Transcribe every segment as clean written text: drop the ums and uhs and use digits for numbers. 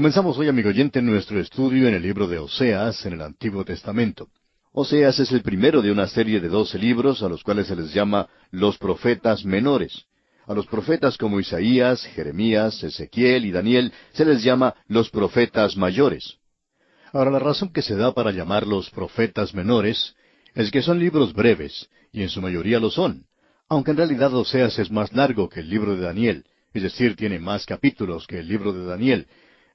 Comenzamos hoy, amigo oyente, nuestro estudio en el libro de Oseas, en el Antiguo Testamento. Oseas es el primero de una serie de 12 libros a los cuales se les llama los profetas menores. A los profetas como Isaías, Jeremías, Ezequiel y Daniel se les llama los profetas mayores. Ahora, la razón que se da para llamarlos profetas menores es que son libros breves, y en su mayoría lo son, aunque en realidad Oseas es más largo que el libro de Daniel, es decir, tiene más capítulos que el libro de Daniel,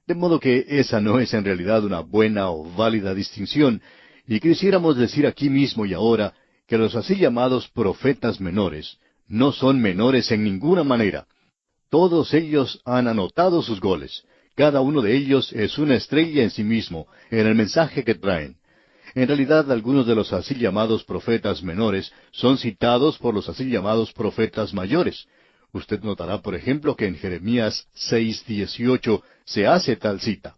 de modo que esa no es en realidad una buena o válida distinción, y quisiéramos decir aquí mismo y ahora que los así llamados profetas menores no son menores en ninguna manera. Todos ellos han anotado sus goles. Cada uno de ellos es una estrella en sí mismo, en el mensaje que traen. En realidad, algunos de los así llamados profetas menores son citados por los así llamados profetas mayores. Usted notará, por ejemplo, que en Jeremías 6:18 se hace tal cita.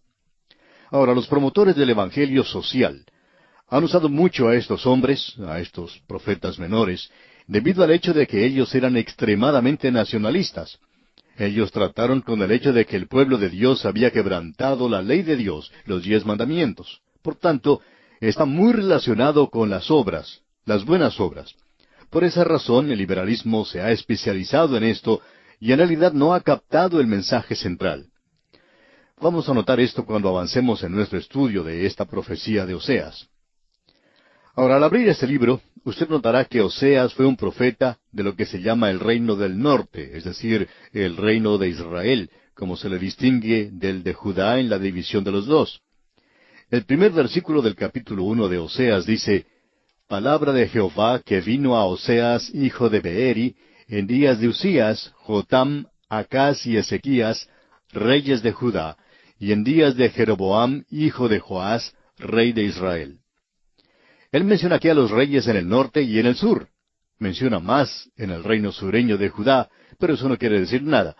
Ahora, los promotores del Evangelio social han usado mucho a estos hombres, a estos profetas menores, debido al hecho de que ellos eran extremadamente nacionalistas. Ellos trataron con el hecho de que el pueblo de Dios había quebrantado la ley de Dios, los 10 mandamientos. Por tanto, está muy relacionado con las obras, las buenas obras. Por esa razón, el liberalismo se ha especializado en esto y en realidad no ha captado el mensaje central. Vamos a notar esto cuando avancemos en nuestro estudio de esta profecía de Oseas. Ahora, al abrir este libro, usted notará que Oseas fue un profeta de lo que se llama el reino del norte, es decir, el reino de Israel, como se le distingue del de Judá en la división de los dos. El primer versículo del capítulo 1 de Oseas dice: Palabra de Jehová que vino a Oseas, hijo de Beeri, en días de Usías, Jotam, Acaz y Ezequías, reyes de Judá, y en días de Jeroboam, hijo de Joás, rey de Israel. Él menciona aquí a los reyes en el norte y en el sur. Menciona más en el reino sureño de Judá, pero eso no quiere decir nada.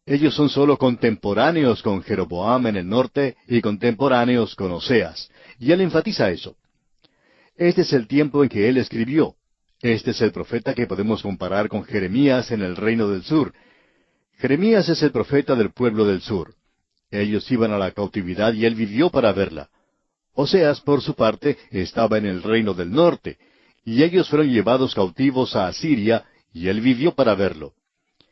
Ellos son sólo contemporáneos con Jeroboam en el norte y contemporáneos con Oseas. Y él enfatiza eso. Este es el tiempo en que él escribió. Este es el profeta que podemos comparar con Jeremías en el reino del sur. Jeremías es el profeta del pueblo del sur. Ellos iban a la cautividad y él vivió para verla. Oseas, por su parte, estaba en el reino del norte, y ellos fueron llevados cautivos a Asiria, y él vivió para verlo.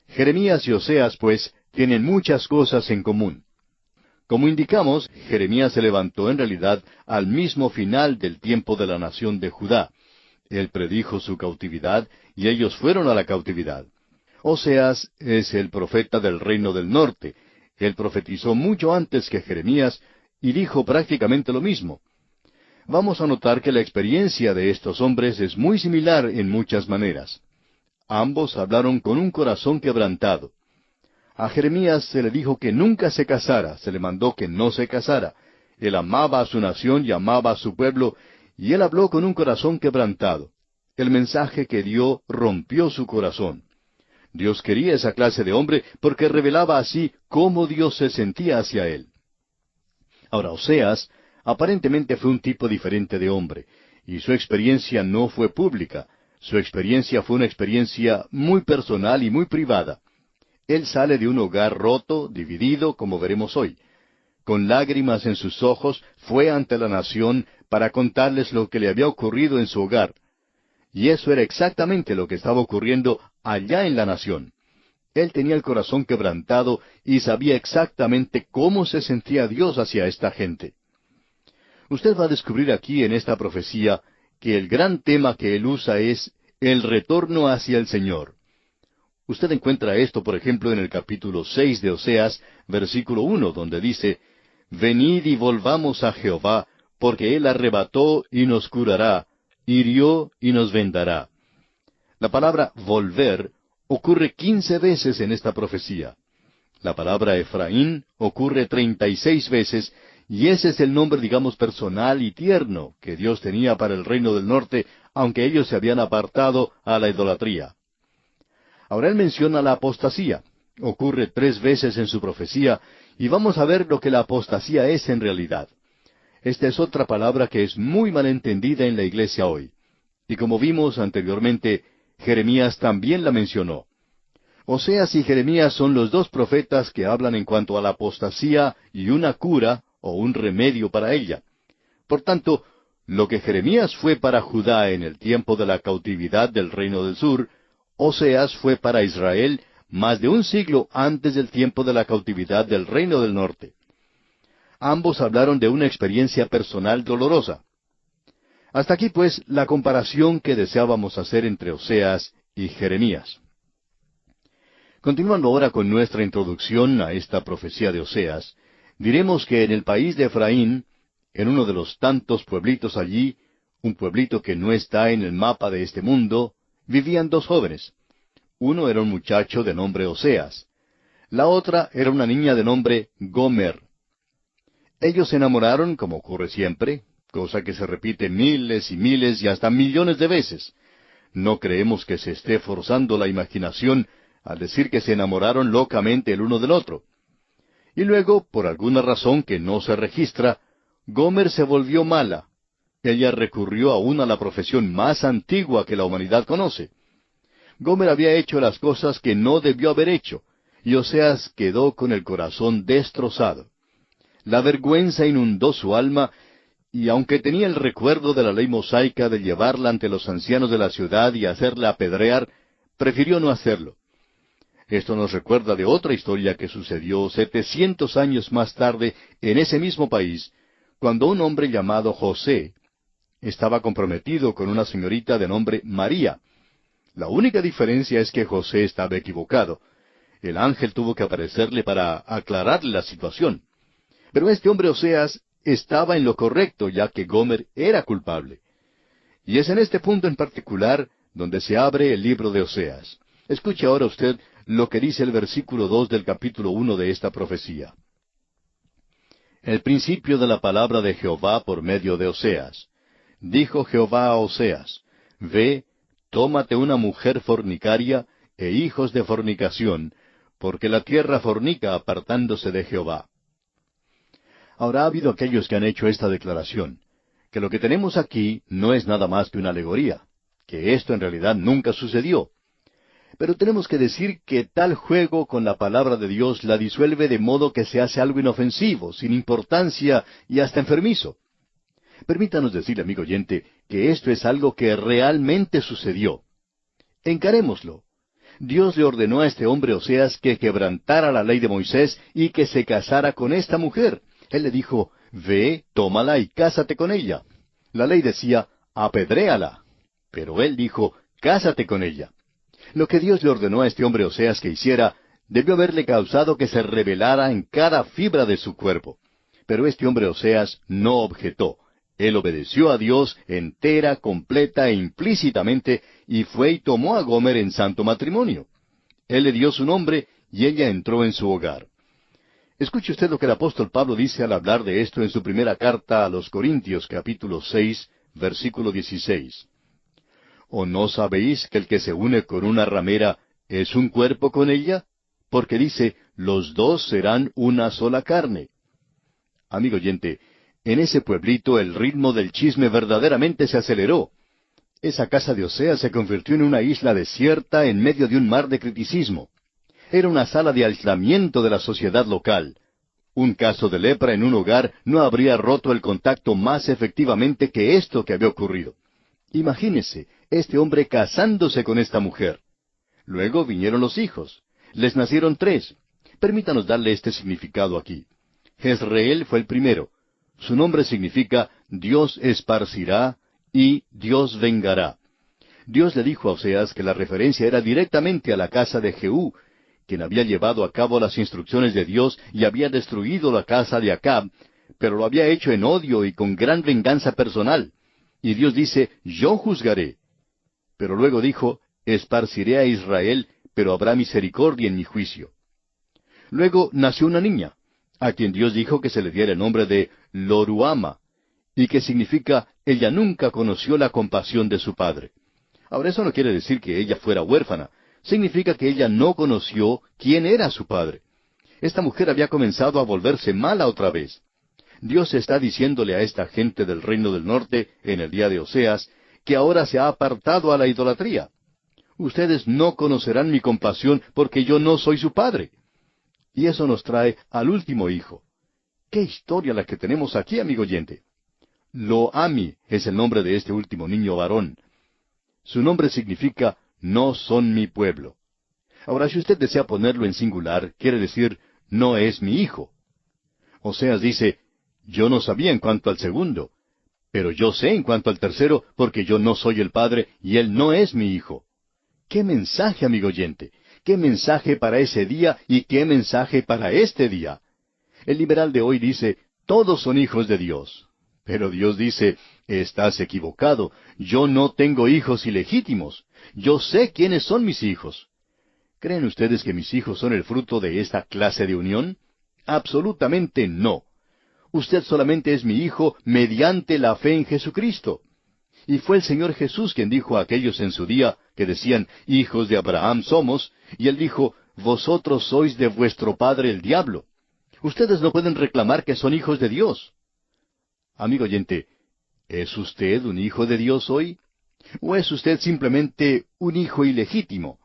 Jeremías y Oseas, pues, tienen muchas cosas en común. Como indicamos, Jeremías se levantó en realidad al mismo final del tiempo de la nación de Judá. Él predijo su cautividad, y ellos fueron a la cautividad. Oseas es el profeta del reino del norte. Él profetizó mucho antes que Jeremías, y dijo prácticamente lo mismo. Vamos a notar que la experiencia de estos hombres es muy similar en muchas maneras. Ambos hablaron con un corazón quebrantado. A Jeremías se le dijo que nunca se casara, se le mandó que no se casara. Él amaba a su nación y amaba a su pueblo, y él habló con un corazón quebrantado. El mensaje que dio rompió su corazón. Dios quería esa clase de hombre porque revelaba así cómo Dios se sentía hacia él. Ahora, Oseas aparentemente fue un tipo diferente de hombre, y su experiencia no fue pública. Su experiencia fue una experiencia muy personal y muy privada. Él sale de un hogar roto, dividido, como veremos hoy. Con lágrimas en sus ojos, fue ante la nación para contarles lo que le había ocurrido en su hogar. Y eso era exactamente lo que estaba ocurriendo allá en la nación. Él tenía el corazón quebrantado y sabía exactamente cómo se sentía Dios hacia esta gente. Usted va a descubrir aquí en esta profecía que el gran tema que él usa es el retorno hacia el Señor. Usted encuentra esto, por ejemplo, en el capítulo 6 de Oseas, versículo 1, donde dice: Venid y volvamos a Jehová, porque Él arrebató y nos curará, hirió y nos vendará. La palabra volver ocurre 15 veces en esta profecía. La palabra Efraín ocurre 36 veces, y ese es el nombre, digamos, personal y tierno que Dios tenía para el reino del norte, aunque ellos se habían apartado a la idolatría. Ahora él menciona la apostasía. Ocurre 3 veces en su profecía, y vamos a ver lo que la apostasía es en realidad. Esta es otra palabra que es muy mal entendida en la iglesia hoy. Y como vimos anteriormente, Jeremías también la mencionó. Oseas y Jeremías son los dos profetas que hablan en cuanto a la apostasía y una cura o un remedio para ella. Por tanto, lo que Jeremías fue para Judá en el tiempo de la cautividad del reino del sur, Oseas fue para Israel más de un siglo antes del tiempo de la cautividad del reino del norte. Ambos hablaron de una experiencia personal dolorosa. Hasta aquí, pues, la comparación que deseábamos hacer entre Oseas y Jeremías. Continuando ahora con nuestra introducción a esta profecía de Oseas, diremos que en el país de Efraín, en uno de los tantos pueblitos allí, un pueblito que no está en el mapa de este mundo, vivían dos jóvenes. Uno era un muchacho de nombre Oseas. La otra era una niña de nombre Gomer. Ellos se enamoraron, como ocurre siempre, cosa que se repite miles y miles y hasta millones de veces. No creemos que se esté forzando la imaginación al decir que se enamoraron locamente el uno del otro. Y luego, por alguna razón que no se registra, Gomer se volvió mala. Ella recurrió aún a la profesión más antigua que la humanidad conoce. Gomer había hecho las cosas que no debió haber hecho, y Oseas quedó con el corazón destrozado. La vergüenza inundó su alma, y aunque tenía el recuerdo de la ley mosaica de llevarla ante los ancianos de la ciudad y hacerla apedrear, prefirió no hacerlo. Esto nos recuerda de otra historia que sucedió 700 años más tarde en ese mismo país, cuando un hombre llamado José estaba comprometido con una señorita de nombre María. La única diferencia es que José estaba equivocado. El ángel tuvo que aparecerle para aclararle la situación. Pero este hombre Oseas estaba en lo correcto, ya que Gomer era culpable. Y es en este punto en particular donde se abre el libro de Oseas. Escuche ahora usted lo que dice el versículo 2 del capítulo 1 de esta profecía. El principio de la palabra de Jehová por medio de Oseas. Dijo Jehová a Oseas: Ve, tómate una mujer fornicaria e hijos de fornicación, porque la tierra fornica apartándose de Jehová. Ahora ha habido aquellos que han hecho esta declaración, que lo que tenemos aquí no es nada más que una alegoría, que esto en realidad nunca sucedió. Pero tenemos que decir que tal juego con la palabra de Dios la disuelve de modo que se hace algo inofensivo, sin importancia y hasta enfermizo. Permítanos decirle, amigo oyente, que esto es algo que realmente sucedió. Encarémoslo. Dios le ordenó a este hombre Oseas que quebrantara la ley de Moisés y que se casara con esta mujer. Él le dijo: Ve, tómala y cásate con ella. La ley decía: apedréala. Pero él dijo: cásate con ella. Lo que Dios le ordenó a este hombre Oseas que hiciera debió haberle causado que se rebelara en cada fibra de su cuerpo. Pero este hombre Oseas no objetó. Él obedeció a Dios entera, completa e implícitamente, y fue y tomó a Gomer en santo matrimonio. Él le dio su nombre, y ella entró en su hogar. Escuche usted lo que el apóstol Pablo dice al hablar de esto en su primera carta a los Corintios, capítulo 6, versículo 16. ¿O no sabéis que el que se une con una ramera es un cuerpo con ella? Porque dice: los dos serán una sola carne. Amigo oyente, en ese pueblito el ritmo del chisme verdaderamente se aceleró. Esa casa de Oseas se convirtió en una isla desierta en medio de un mar de criticismo. Era una sala de aislamiento de la sociedad local. Un caso de lepra en un hogar no habría roto el contacto más efectivamente que esto que había ocurrido. Imagínese, este hombre casándose con esta mujer. Luego vinieron los hijos. Les nacieron 3. Permítanos darle este significado aquí. Jezreel fue el primero. Su nombre significa Dios esparcirá y Dios vengará. Dios le dijo a Oseas que la referencia era directamente a la casa de Jehú, quien había llevado a cabo las instrucciones de Dios y había destruido la casa de Acab, pero lo había hecho en odio y con gran venganza personal. Y Dios dice: yo juzgaré. Pero luego dijo: esparciré a Israel, pero habrá misericordia en mi juicio. Luego nació una niña, a quien Dios dijo que se le diera el nombre de Loruama, y que significa: ella nunca conoció la compasión de su padre. Ahora, eso no quiere decir que ella fuera huérfana. Significa que ella no conoció quién era su padre. Esta mujer había comenzado a volverse mala otra vez. Dios está diciéndole a esta gente del reino del norte, en el día de Oseas, que ahora se ha apartado a la idolatría. Ustedes no conocerán mi compasión porque yo no soy su padre. Y eso nos trae al último hijo. ¡Qué historia la que tenemos aquí, amigo oyente! Lo-Ami es el nombre de este último niño varón. Su nombre significa no son mi pueblo. Ahora, si usted desea ponerlo en singular, quiere decir no es mi hijo. Oseas dice, yo no sabía en cuanto al segundo, pero yo sé en cuanto al tercero, porque yo no soy el padre y él no es mi hijo. ¡Qué mensaje, amigo oyente! ¡Qué mensaje para ese día y qué mensaje para este día! El liberal de hoy dice, todos son hijos de Dios. Pero Dios dice, estás equivocado, yo no tengo hijos ilegítimos. Yo sé quiénes son mis hijos. ¿Creen ustedes que mis hijos son el fruto de esta clase de unión? Absolutamente no. Usted solamente es mi hijo mediante la fe en Jesucristo. Y fue el Señor Jesús quien dijo a aquellos en su día que decían, hijos de Abraham somos, y él dijo, vosotros sois de vuestro padre el diablo. Ustedes no pueden reclamar que son hijos de Dios. Amigo oyente, ¿es usted un hijo de Dios hoy? ¿O es usted simplemente un hijo ilegítimo?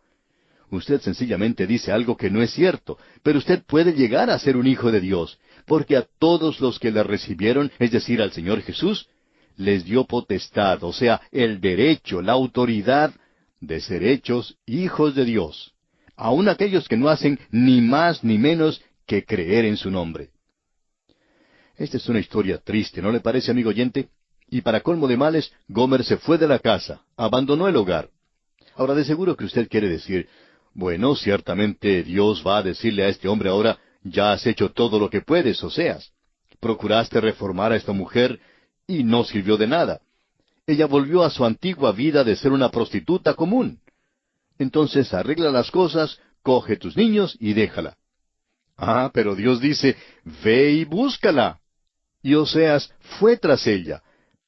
Usted sencillamente dice algo que no es cierto, pero usted puede llegar a ser un hijo de Dios, porque a todos los que le recibieron, es decir, al Señor Jesús, les dio potestad, o sea, el derecho, la autoridad de ser hechos hijos de Dios, aun aquellos que no hacen ni más ni menos que creer en su nombre. Esta es una historia triste, ¿no le parece, amigo oyente? Y para colmo de males, Gomer se fue de la casa, abandonó el hogar. Ahora, de seguro que usted quiere decir, bueno, ciertamente Dios va a decirle a este hombre ahora, ya has hecho todo lo que puedes, Oseas. Procuraste reformar a esta mujer y no sirvió de nada. Ella volvió a su antigua vida de ser una prostituta común. Entonces arregla las cosas, coge tus niños y déjala. Ah, pero Dios dice, ve y búscala. Y Oseas fue tras ella,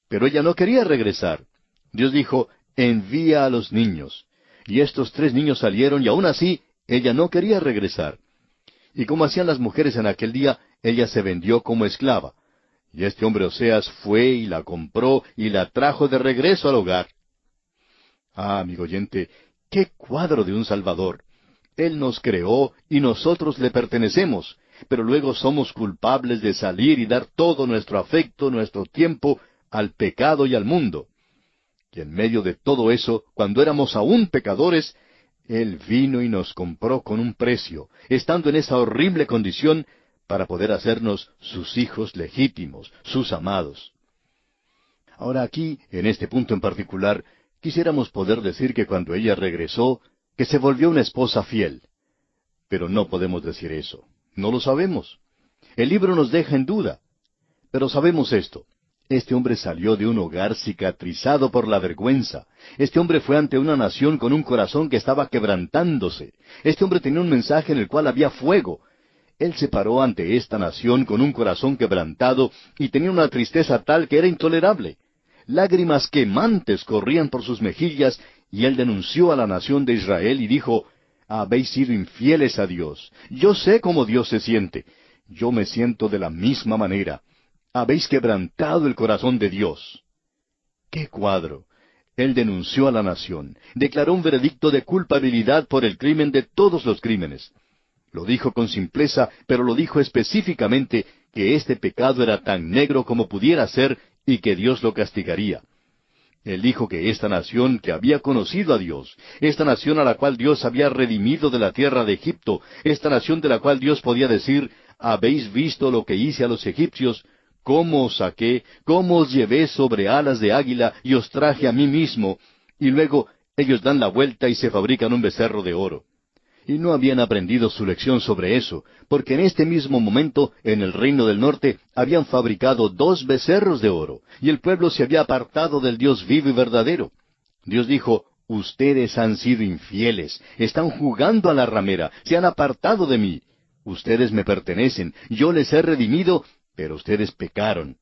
pero ella no quería regresar. Dios dijo, envía a los niños. Y estos 3 niños salieron y aún así ella no quería regresar. Y como hacían las mujeres en aquel día, ella se vendió como esclava. Y este hombre Oseas fue y la compró y la trajo de regreso al hogar. Ah, amigo oyente, qué cuadro de un Salvador. Él nos creó y nosotros le pertenecemos, pero luego somos culpables de salir y dar todo nuestro afecto, nuestro tiempo, al pecado y al mundo. Y en medio de todo eso, cuando éramos aún pecadores, Él vino y nos compró con un precio, estando en esa horrible condición, para poder hacernos sus hijos legítimos, sus amados. Ahora aquí, en este punto en particular, quisiéramos poder decir que cuando ella regresó, que se volvió una esposa fiel. Pero no podemos decir eso. No lo sabemos. El libro nos deja en duda. Pero sabemos esto. Este hombre salió de un hogar cicatrizado por la vergüenza. Este hombre fue ante una nación con un corazón que estaba quebrantándose. Este hombre tenía un mensaje en el cual había fuego. Él se paró ante esta nación con un corazón quebrantado y tenía una tristeza tal que era intolerable. Lágrimas quemantes corrían por sus mejillas y él denunció a la nación de Israel y dijo, habéis sido infieles a Dios. Yo sé cómo Dios se siente. Yo me siento de la misma manera. Habéis quebrantado el corazón de Dios. ¡Qué cuadro! Él denunció a la nación, declaró un veredicto de culpabilidad por el crimen de todos los crímenes. Lo dijo con simpleza, pero lo dijo específicamente que este pecado era tan negro como pudiera ser y que Dios lo castigaría. Él dijo que esta nación que había conocido a Dios, esta nación a la cual Dios había redimido de la tierra de Egipto, esta nación de la cual Dios podía decir, habéis visto lo que hice a los egipcios, cómo os saqué, cómo os llevé sobre alas de águila y os traje a mí mismo, y luego ellos dan la vuelta y se fabrican un becerro de oro. Y no habían aprendido su lección sobre eso, porque en este mismo momento, en el reino del norte, habían fabricado 2 becerros de oro, y el pueblo se había apartado del Dios vivo y verdadero. Dios dijo, ustedes han sido infieles, están jugando a la ramera, se han apartado de mí. Ustedes me pertenecen, yo les he redimido, pero ustedes pecaron.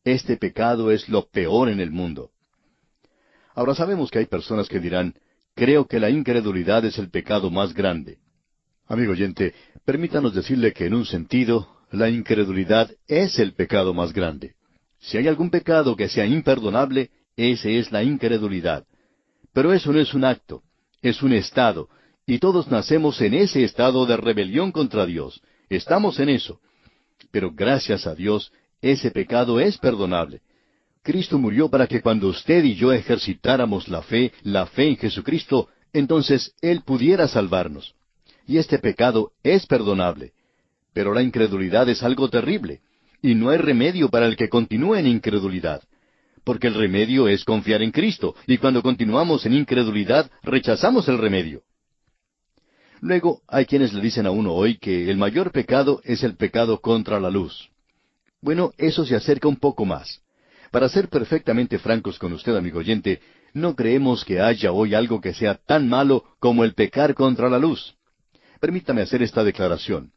Este pecado es lo peor en el mundo. Ahora sabemos que hay personas que dirán, creo que la incredulidad es el pecado más grande. Amigo oyente, permítanos decirle que en un sentido, la incredulidad es el pecado más grande. Si hay algún pecado que sea imperdonable, ese es la incredulidad. Pero eso no es un acto, Es un estado, y todos nacemos en ese estado de rebelión contra Dios. Estamos en eso. Pero gracias a Dios, ese pecado es perdonable. Cristo murió para que cuando usted y yo ejercitáramos la fe en Jesucristo, entonces Él pudiera salvarnos. Y este pecado es perdonable. Pero la incredulidad es algo terrible, y no hay remedio para el que continúe en incredulidad. Porque el remedio es confiar en Cristo, y cuando continuamos en incredulidad, rechazamos el remedio. Luego, hay quienes le dicen a uno hoy que el mayor pecado es el pecado contra la luz. Bueno, eso se acerca un poco más. Para ser perfectamente francos con usted, amigo oyente, no creemos que haya hoy algo que sea tan malo como el pecar contra la luz. Permítame hacer esta declaración.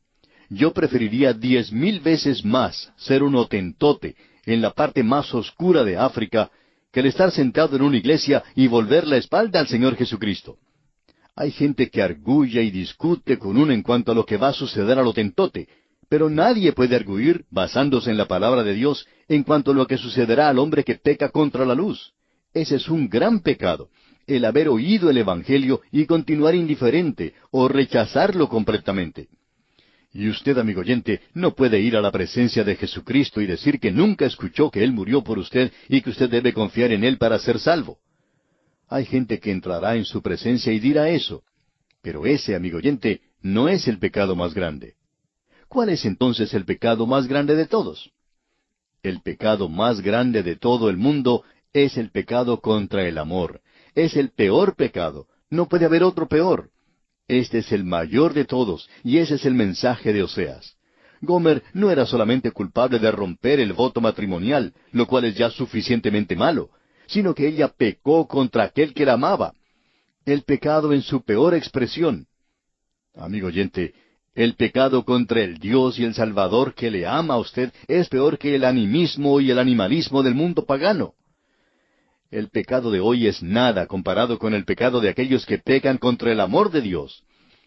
Yo preferiría 10,000 veces más ser un hotentote en la parte más oscura de África que el estar sentado en una iglesia y volver la espalda al Señor Jesucristo. Hay gente que arguye y discute con uno en cuanto a lo que va a suceder al hotentote, pero nadie puede arguir, basándose en la palabra de Dios, en cuanto a lo que sucederá al hombre que peca contra la luz. Ese es un gran pecado, el haber oído el Evangelio y continuar indiferente o rechazarlo completamente. Y usted, amigo oyente, no puede ir a la presencia de Jesucristo y decir que nunca escuchó que Él murió por usted y que usted debe confiar en Él para ser salvo. Hay gente que entrará en su presencia y dirá eso. Pero ese, amigo oyente, no es el pecado más grande. ¿Cuál es entonces el pecado más grande de todos? El pecado más grande de todo el mundo es el pecado contra el amor. Es el peor pecado. No puede haber otro peor. Este es el mayor de todos, y ese es el mensaje de Oseas. Gomer no era solamente culpable de romper el voto matrimonial, lo cual es ya suficientemente malo, sino que ella pecó contra aquel que la amaba. El pecado en su peor expresión. Amigo oyente, el pecado contra el Dios y el Salvador que le ama a usted es peor que el animismo y el animalismo del mundo pagano. El pecado de hoy es nada comparado con el pecado de aquellos que pecan contra el amor de Dios.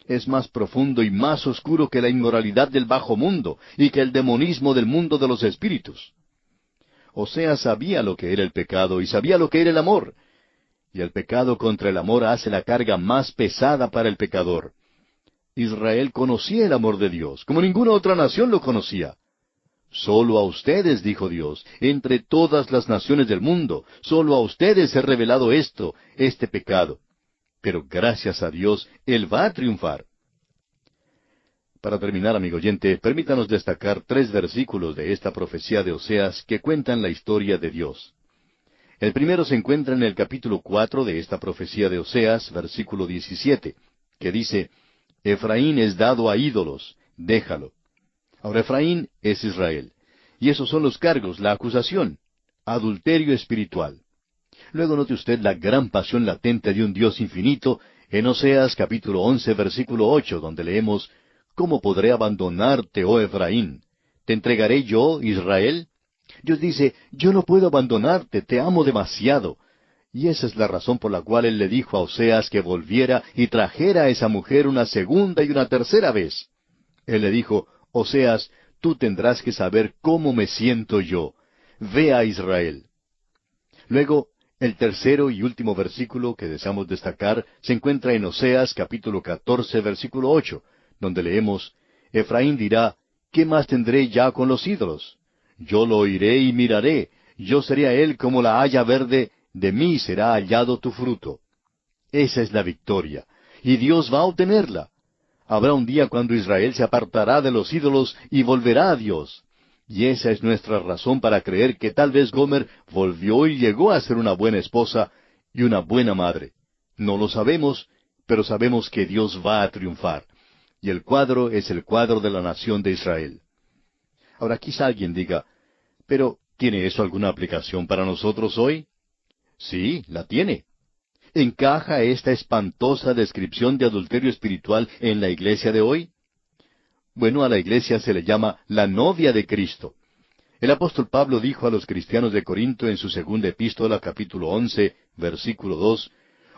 Es más profundo y más oscuro que la inmoralidad del bajo mundo y que el demonismo del mundo de los espíritus. Oseas sabía lo que era el pecado y sabía lo que era el amor. Y el pecado contra el amor hace la carga más pesada para el pecador. Israel conocía el amor de Dios, como ninguna otra nación lo conocía. Solo a ustedes, dijo Dios, entre todas las naciones del mundo, solo a ustedes he revelado este pecado. Pero gracias a Dios, Él va a triunfar. Para terminar, amigo oyente, permítanos destacar 3 versículos de esta profecía de Oseas que cuentan la historia de Dios. El primero se encuentra en el capítulo 4 de esta profecía de Oseas, versículo 17, que dice, Efraín es dado a ídolos, déjalo. Ahora Efraín es Israel. Y esos son los cargos, la acusación. Adulterio espiritual. Luego note usted la gran pasión latente de un Dios infinito en Oseas capítulo 11, versículo 8, donde leemos, ¿Cómo podré abandonarte, oh Efraín? ¿Te entregaré yo, Israel? Dios dice, yo no puedo abandonarte, te amo demasiado. Y esa es la razón por la cual Él le dijo a Oseas que volviera y trajera a esa mujer una segunda y una tercera vez. Él le dijo, Oseas, tú tendrás que saber cómo me siento yo. Ve a Israel. Luego, el tercero y último versículo que deseamos destacar se encuentra en Oseas capítulo 14, versículo 8, donde leemos, Efraín dirá, ¿qué más tendré ya con los ídolos? Yo lo oiré y miraré, yo seré a él como la haya verde, de mí será hallado tu fruto. Esa es la victoria, y Dios va a obtenerla. Habrá un día cuando Israel se apartará de los ídolos y volverá a Dios. Y esa es nuestra razón para creer que tal vez Gomer volvió y llegó a ser una buena esposa y una buena madre. No lo sabemos, pero sabemos que Dios va a triunfar. Y el cuadro es el cuadro de la nación de Israel. Ahora quizá alguien diga, pero ¿tiene eso alguna aplicación para nosotros hoy? Sí, la tiene. ¿Encaja esta espantosa descripción de adulterio espiritual en la iglesia de hoy? Bueno, a la iglesia se le llama la novia de Cristo. El apóstol Pablo dijo a los cristianos de Corinto en su segunda epístola, capítulo 11, versículo 2,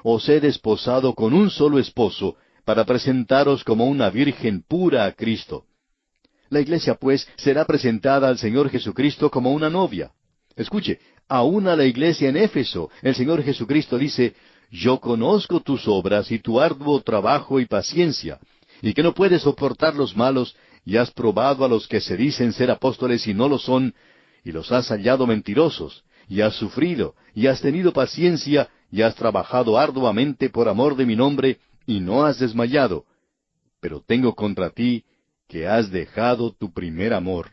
Os he desposado con un solo esposo, para presentaros como una virgen pura a Cristo. La iglesia, pues, será presentada al Señor Jesucristo como una novia. Escuche, aún a la iglesia en Éfeso, el Señor Jesucristo dice, yo conozco tus obras y tu arduo trabajo y paciencia, y que no puedes soportar los malos, y has probado a los que se dicen ser apóstoles y no lo son, y los has hallado mentirosos, y has sufrido, y has tenido paciencia, y has trabajado arduamente por amor de mi nombre, y no has desmayado. Pero tengo contra ti que has dejado tu primer amor.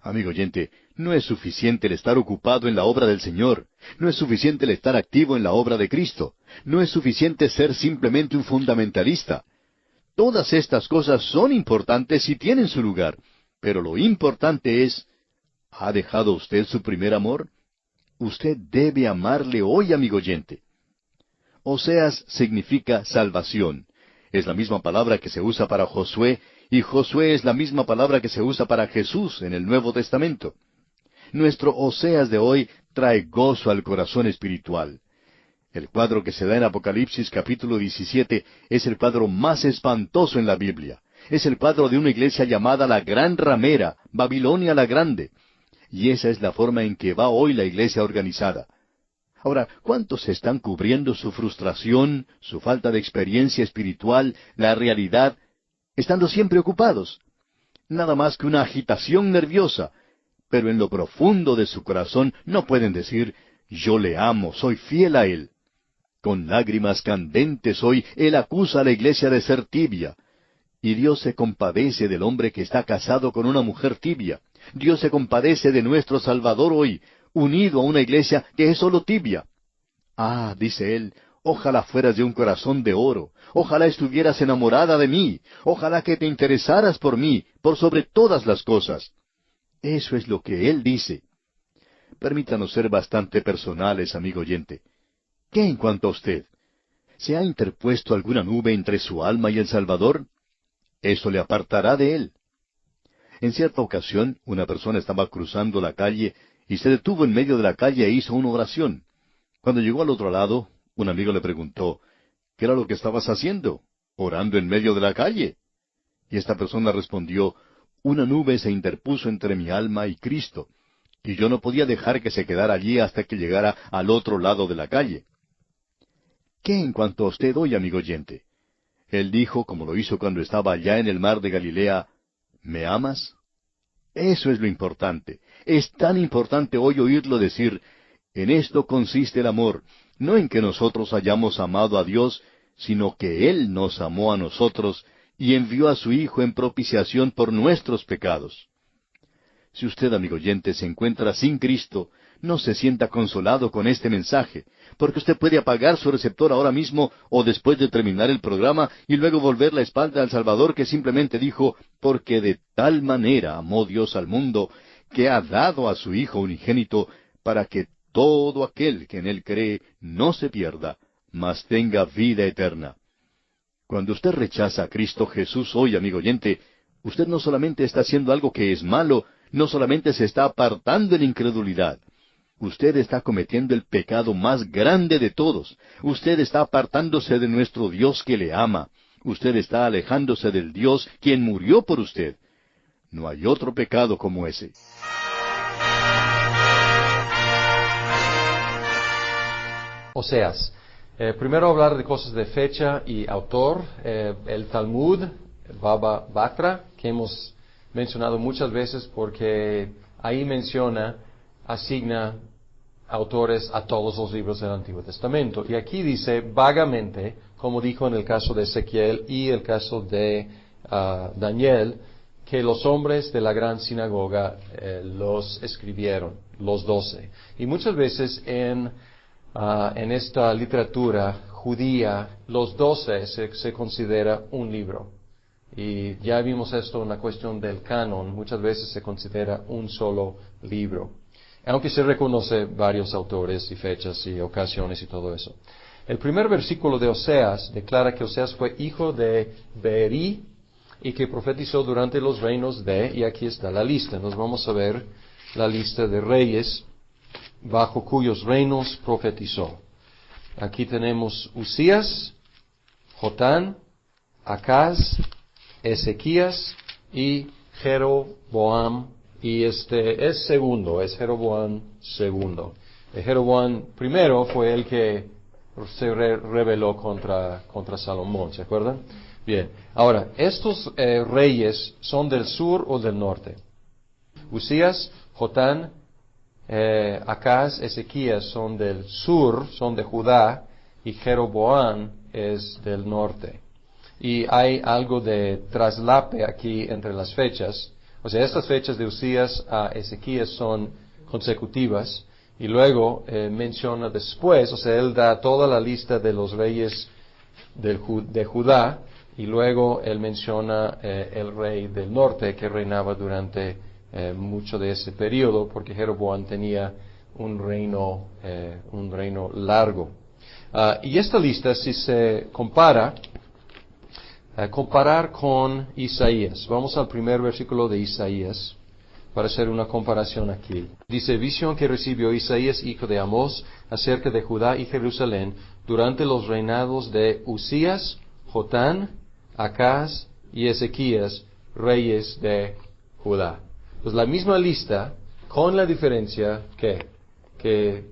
Amigo oyente, no es suficiente el estar ocupado en la obra del Señor, no es suficiente el estar activo en la obra de Cristo, no es suficiente ser simplemente un fundamentalista. Todas estas cosas son importantes y tienen su lugar, pero lo importante es, ¿ha dejado usted su primer amor? Usted debe amarle hoy, amigo oyente. Oseas significa salvación. Es la misma palabra que se usa para Josué, y Josué es la misma palabra que se usa para Jesús en el Nuevo Testamento. Nuestro Oseas de hoy trae gozo al corazón espiritual. El cuadro que se da en Apocalipsis capítulo 17 es el cuadro más espantoso en la Biblia. Es el cuadro de una iglesia llamada la Gran Ramera, Babilonia la Grande. Y esa es la forma en que va hoy la iglesia organizada. Ahora, ¿cuántos están cubriendo su frustración, su falta de experiencia espiritual, la realidad, estando siempre ocupados? Nada más que una agitación nerviosa, pero en lo profundo de su corazón no pueden decir, yo le amo, soy fiel a él. Con lágrimas candentes hoy, él acusa a la iglesia de ser tibia. Y Dios se compadece del hombre que está casado con una mujer tibia. Dios se compadece de nuestro Salvador hoy, unido a una iglesia que es solo tibia. Ah, dice él, ojalá fueras de un corazón de oro, ojalá estuvieras enamorada de mí, ojalá que te interesaras por mí, por sobre todas las cosas. Eso es lo que él dice. Permítanos ser bastante personales, amigo oyente. ¿Qué en cuanto a usted? ¿Se ha interpuesto alguna nube entre su alma y el Salvador? Eso le apartará de él. En cierta ocasión, una persona estaba cruzando la calle y se detuvo en medio de la calle e hizo una oración. Cuando llegó al otro lado, un amigo le preguntó, ¿qué era lo que estabas haciendo? ¿Orando en medio de la calle? Y esta persona respondió, una nube se interpuso entre mi alma y Cristo, y yo no podía dejar que se quedara allí hasta que llegara al otro lado de la calle. ¿Qué en cuanto a usted hoy, amigo oyente? Él dijo, como lo hizo cuando estaba allá en el mar de Galilea, ¿me amas? Eso es lo importante. Es tan importante hoy oírlo decir, en esto consiste el amor, no en que nosotros hayamos amado a Dios, sino que Él nos amó a nosotros y envió a su Hijo en propiciación por nuestros pecados. Si usted, amigo oyente, se encuentra sin Cristo, no se sienta consolado con este mensaje, porque usted puede apagar su receptor ahora mismo o después de terminar el programa y luego volver la espalda al Salvador que simplemente dijo, porque de tal manera amó Dios al mundo, que ha dado a su Hijo unigénito, para que todo aquel que en Él cree no se pierda, mas tenga vida eterna. Cuando usted rechaza a Cristo Jesús hoy, amigo oyente, usted no solamente está haciendo algo que es malo, no solamente se está apartando en incredulidad. Usted está cometiendo el pecado más grande de todos. Usted está apartándose de nuestro Dios que le ama. Usted está alejándose del Dios quien murió por usted. No hay otro pecado como ese. Oseas. Primero hablar de cosas de fecha y autor. El Talmud, Baba Batra, que hemos mencionado muchas veces porque ahí asigna autores a todos los libros del Antiguo Testamento. Y aquí dice vagamente, como dijo en el caso de Ezequiel y el caso de Daniel, que los hombres de la gran sinagoga los escribieron, los 12. Y muchas veces en esta literatura judía, los 12 se considera un libro. Y ya vimos esto en la cuestión del canon, muchas veces se considera un solo libro, aunque se reconoce varios autores y fechas y ocasiones y todo eso. El primer versículo de Oseas declara que Oseas fue hijo de Beeri y que profetizó durante los reinos y aquí está la lista. Nos vamos a ver la lista de reyes bajo cuyos reinos profetizó. Aquí tenemos Usías, Jotán, Acaz, Ezequías y Jeroboam, y es Jeroboam segundo. Jeroboam primero fue el que rebeló contra Salomón, ¿se acuerdan? Bien, ahora, ¿estos reyes son del sur o del norte? Usías, Jotán, Acaz, Ezequías son del sur, son de Judá, y Jeroboam es del norte. Y hay algo de traslape aquí entre las fechas. O sea, estas fechas de Usías a Ezequías son consecutivas. Y luego menciona después, o sea, él da toda la lista de los reyes de Judá. Y luego él menciona el rey del norte que reinaba durante mucho de ese periodo, porque Jeroboam tenía un reino largo. Y esta lista, si se comparar con Isaías. Vamos al primer versículo de Isaías para hacer una comparación aquí. Dice, visión que recibió Isaías, hijo de Amós, acerca de Judá y Jerusalén durante los reinados de Usías, Jotán, Acaz y Ezequías, reyes de Judá. Pues la misma lista, con la diferencia que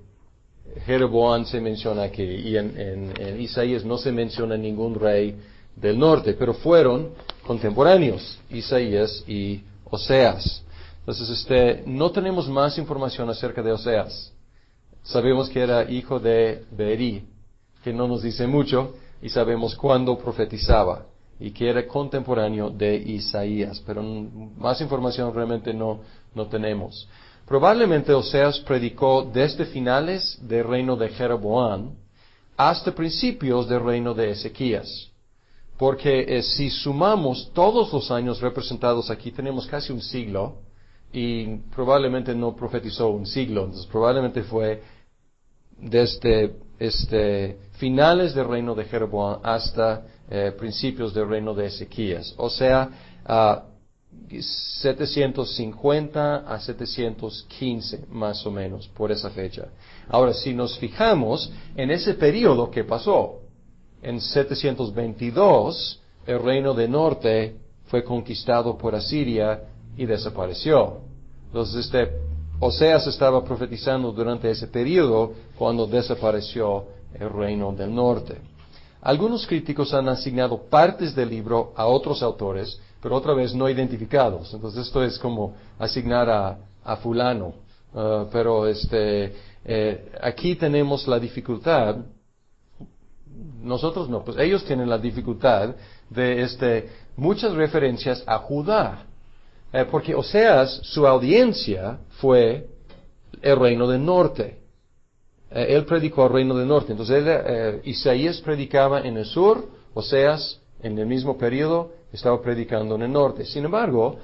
Jeroboam se menciona aquí, y en Isaías no se menciona ningún rey del norte, pero fueron contemporáneos, Isaías y Oseas. Entonces, no tenemos más información acerca de Oseas. Sabemos que era hijo de Beeri, que no nos dice mucho, y sabemos cuándo profetizaba, y que era contemporáneo de Isaías, pero más información realmente no tenemos. Probablemente Oseas predicó desde finales del reino de Jeroboam hasta principios del reino de Ezequías. Porque si sumamos todos los años representados aquí, tenemos casi un siglo, y probablemente no profetizó un siglo, entonces probablemente fue desde finales del reino de Jeroboam hasta principios del reino de Ezequías. O sea, 750 a 715 más o menos por esa fecha. Ahora, si nos fijamos en ese periodo que pasó, en 722 el reino del norte fue conquistado por Asiria y desapareció. Entonces, Oseas estaba profetizando durante ese periodo cuando desapareció el reino del norte. Algunos críticos han asignado partes del libro a otros autores, pero otra vez no identificados. Entonces esto es como asignar a fulano. Pero aquí tenemos la dificultad, nosotros no, pues ellos tienen la dificultad de muchas referencias a Judá. Porque Oseas, su audiencia fue el reino del norte. Él predicó al reino del norte. Entonces Isaías predicaba en el sur, Oseas en el mismo periodo estaba predicando en el norte. Sin embargo,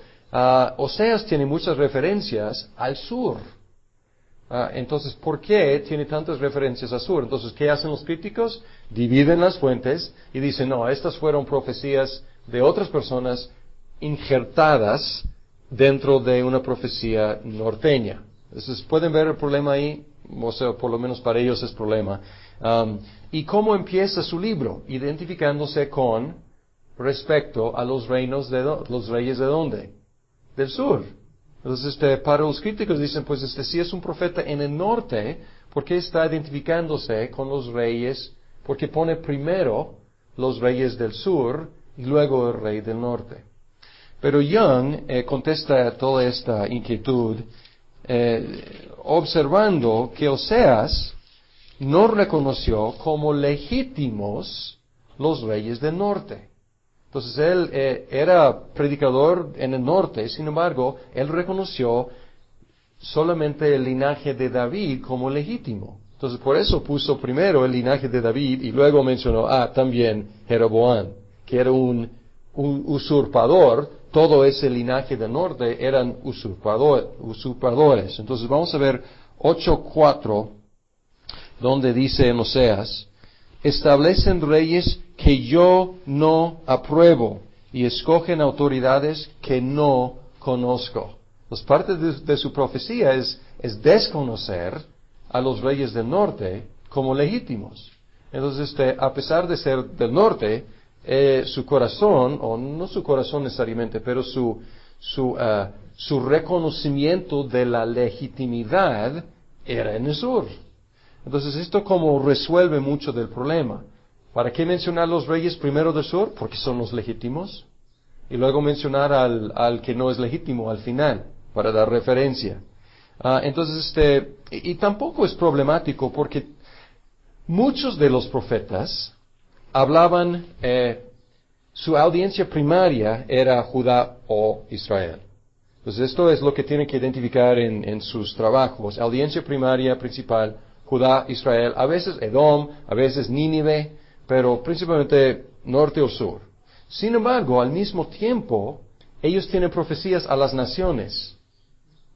Oseas tiene muchas referencias al sur. Entonces, ¿por qué tiene tantas referencias al sur? Entonces, ¿qué hacen los críticos? Dividen las fuentes y dicen, no, estas fueron profecías de otras personas injertadas dentro de una profecía norteña. Entonces, ¿pueden ver el problema ahí? O sea, por lo menos para ellos es problema. ¿Y cómo empieza su libro? Identificándose con respecto a los reinos los reyes de dónde? Del sur. Entonces, para los críticos dicen, pues si es un profeta en el norte, ¿por qué está identificándose con los reyes? Porque pone primero los reyes del sur y luego el rey del norte. Pero Young contesta toda esta inquietud observando que Oseas no reconoció como legítimos los reyes del norte. Entonces él era predicador en el norte, sin embargo, él reconoció solamente el linaje de David como legítimo. Entonces por eso puso primero el linaje de David y luego mencionó, también Jeroboam, que era un usurpador. Todo ese linaje del norte eran usurpadores. Entonces vamos a ver 8:4, donde dice en Oseas, establecen reyes que yo no apruebo y escogen autoridades que no conozco. Pues parte de su profecía es desconocer a los reyes del norte como legítimos. Entonces, a pesar de ser del norte, su corazón, o no su corazón necesariamente, pero su reconocimiento de la legitimidad era en el sur. Entonces, esto como resuelve mucho del problema. ¿Para qué mencionar los reyes primero del sur? Porque son los legítimos. Y luego mencionar al que no es legítimo al final, para dar referencia. Entonces, y tampoco es problemático porque muchos de los profetas hablaban, su audiencia primaria era Judá o Israel. Entonces, esto es lo que tienen que identificar en sus trabajos. Audiencia primaria principal, Judá, Israel, a veces Edom, a veces Nínive, pero principalmente norte o sur. Sin embargo, al mismo tiempo, ellos tienen profecías a las naciones.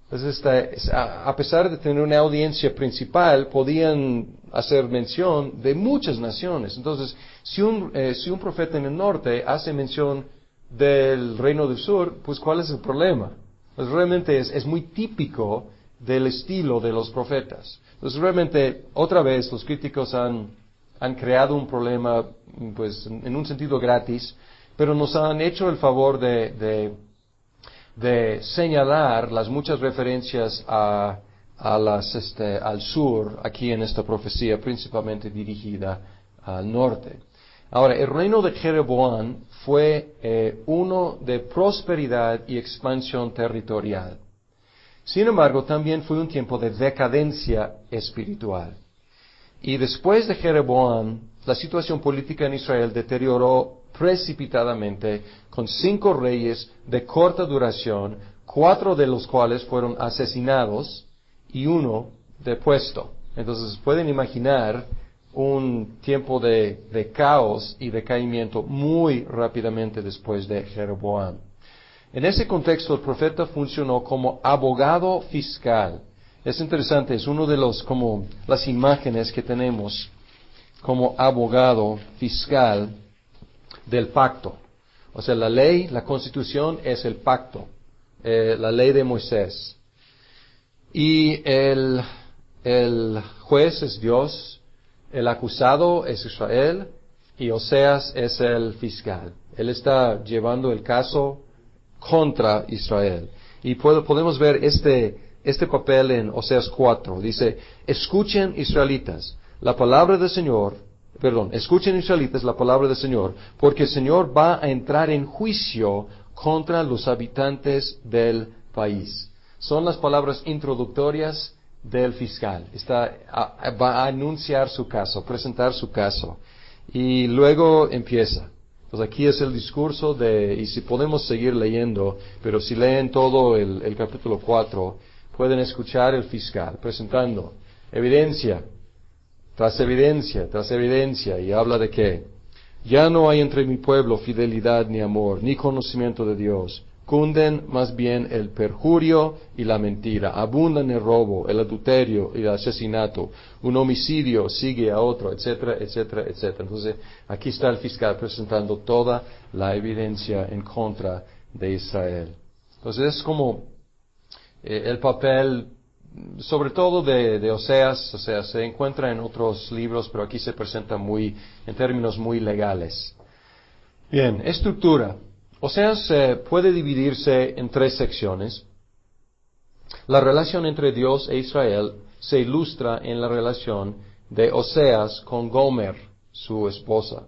Entonces, a pesar de tener una audiencia principal, podían hacer mención de muchas naciones. Entonces, si un profeta en el norte hace mención del reino del sur, pues ¿cuál es el problema? Pues realmente es muy típico del estilo de los profetas. Entonces, realmente, otra vez, los críticos han creado un problema, pues, en un sentido gratis, pero nos han hecho el favor de señalar las muchas referencias al sur, aquí en esta profecía, principalmente dirigida al norte. Ahora, el reino de Jeroboam fue uno de prosperidad y expansión territorial. Sin embargo, también fue un tiempo de decadencia espiritual. Y después de Jeroboam, la situación política en Israel deterioró precipitadamente con 5 reyes de corta duración, 4 de los cuales fueron asesinados y 1 depuesto. Entonces pueden imaginar un tiempo de caos y decaimiento muy rápidamente después de Jeroboam. En ese contexto el profeta funcionó como abogado fiscal. Es interesante, es uno de como las imágenes que tenemos como abogado fiscal del pacto. O sea, la ley, la constitución es el pacto, la ley de Moisés. Y el juez es Dios, el acusado es Israel y Oseas es el fiscal. Él está llevando el caso contra Israel. Y podemos ver este papel en Oseas 4. Dice, escuchen israelitas la palabra del Señor. Escuchen israelitas la palabra del Señor, porque el Señor va a entrar en juicio contra los habitantes del país. Son las palabras introductorias del fiscal. Va a anunciar su caso, presentar su caso. Y luego empieza. Pues aquí es el discurso y si podemos seguir leyendo, pero si leen todo el capítulo 4, pueden escuchar el fiscal presentando evidencia tras evidencia, tras evidencia, y habla de que ya no hay entre mi pueblo fidelidad ni amor, ni conocimiento de Dios. Cunden más bien el perjurio y la mentira. Abundan el robo, el adulterio y el asesinato. Un homicidio sigue a otro, etcétera, etcétera, etcétera. Entonces, aquí está el fiscal presentando toda la evidencia en contra de Israel. Entonces, es como el papel, sobre todo de Oseas, o sea, se encuentra en otros libros, pero aquí se presenta en términos muy legales. Bien, estructura. Oseas puede dividirse en 3 secciones. La relación entre Dios e Israel se ilustra en la relación de Oseas con Gomer, su esposa.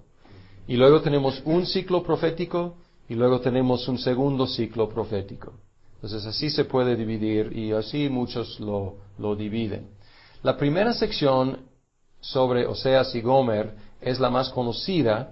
Y luego tenemos un ciclo profético y luego tenemos un segundo ciclo profético. Entonces así se puede dividir y así muchos lo dividen. La primera sección sobre Oseas y Gomer es la más conocida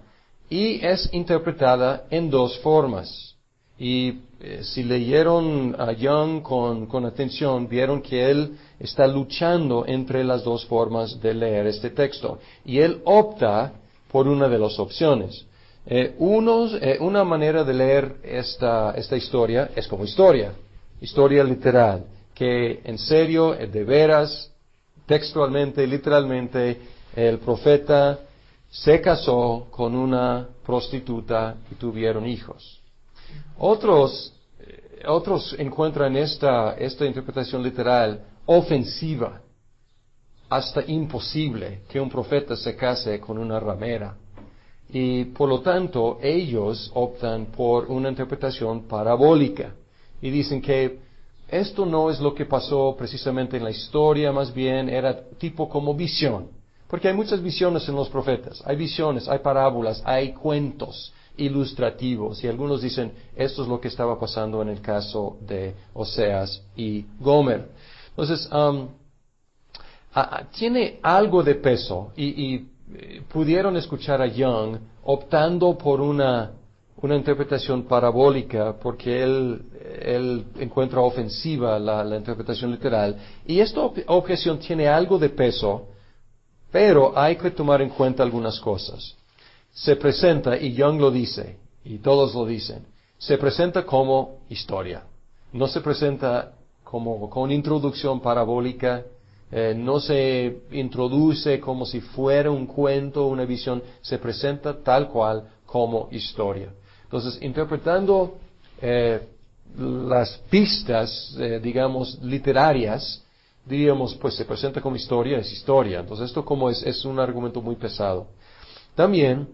y es interpretada en 2 formas. Y si leyeron a Young con atención, vieron que él está luchando entre las 2 formas de leer este texto. Y él opta por una de las opciones. Una manera de leer esta historia es como historia literal, que en serio, de veras, textualmente, literalmente, el profeta se casó con una prostituta y tuvieron hijos. Otros encuentran esta interpretación literal ofensiva, hasta imposible que un profeta se case con una ramera. Y por lo tanto, ellos optan por una interpretación parabólica. Y dicen que esto no es lo que pasó precisamente en la historia, más bien era tipo como visión. Porque hay muchas visiones en los profetas, hay visiones, hay parábolas, hay cuentos ilustrativos, y algunos dicen, esto es lo que estaba pasando en el caso de Oseas y Gomer. Entonces, tiene algo de peso, y pudieron escuchar a Young optando por una interpretación parabólica, porque él encuentra ofensiva la interpretación literal, y esta objeción tiene algo de peso, pero hay que tomar en cuenta algunas cosas. Se presenta, y Young lo dice, y todos lo dicen, se presenta como historia. No se presenta como con introducción parabólica, no se introduce como si fuera un cuento, una visión, se presenta tal cual como historia. Entonces, interpretando las pistas, digamos, literarias, diríamos, pues se presenta como historia, es historia. Entonces, esto como es un argumento muy pesado. También,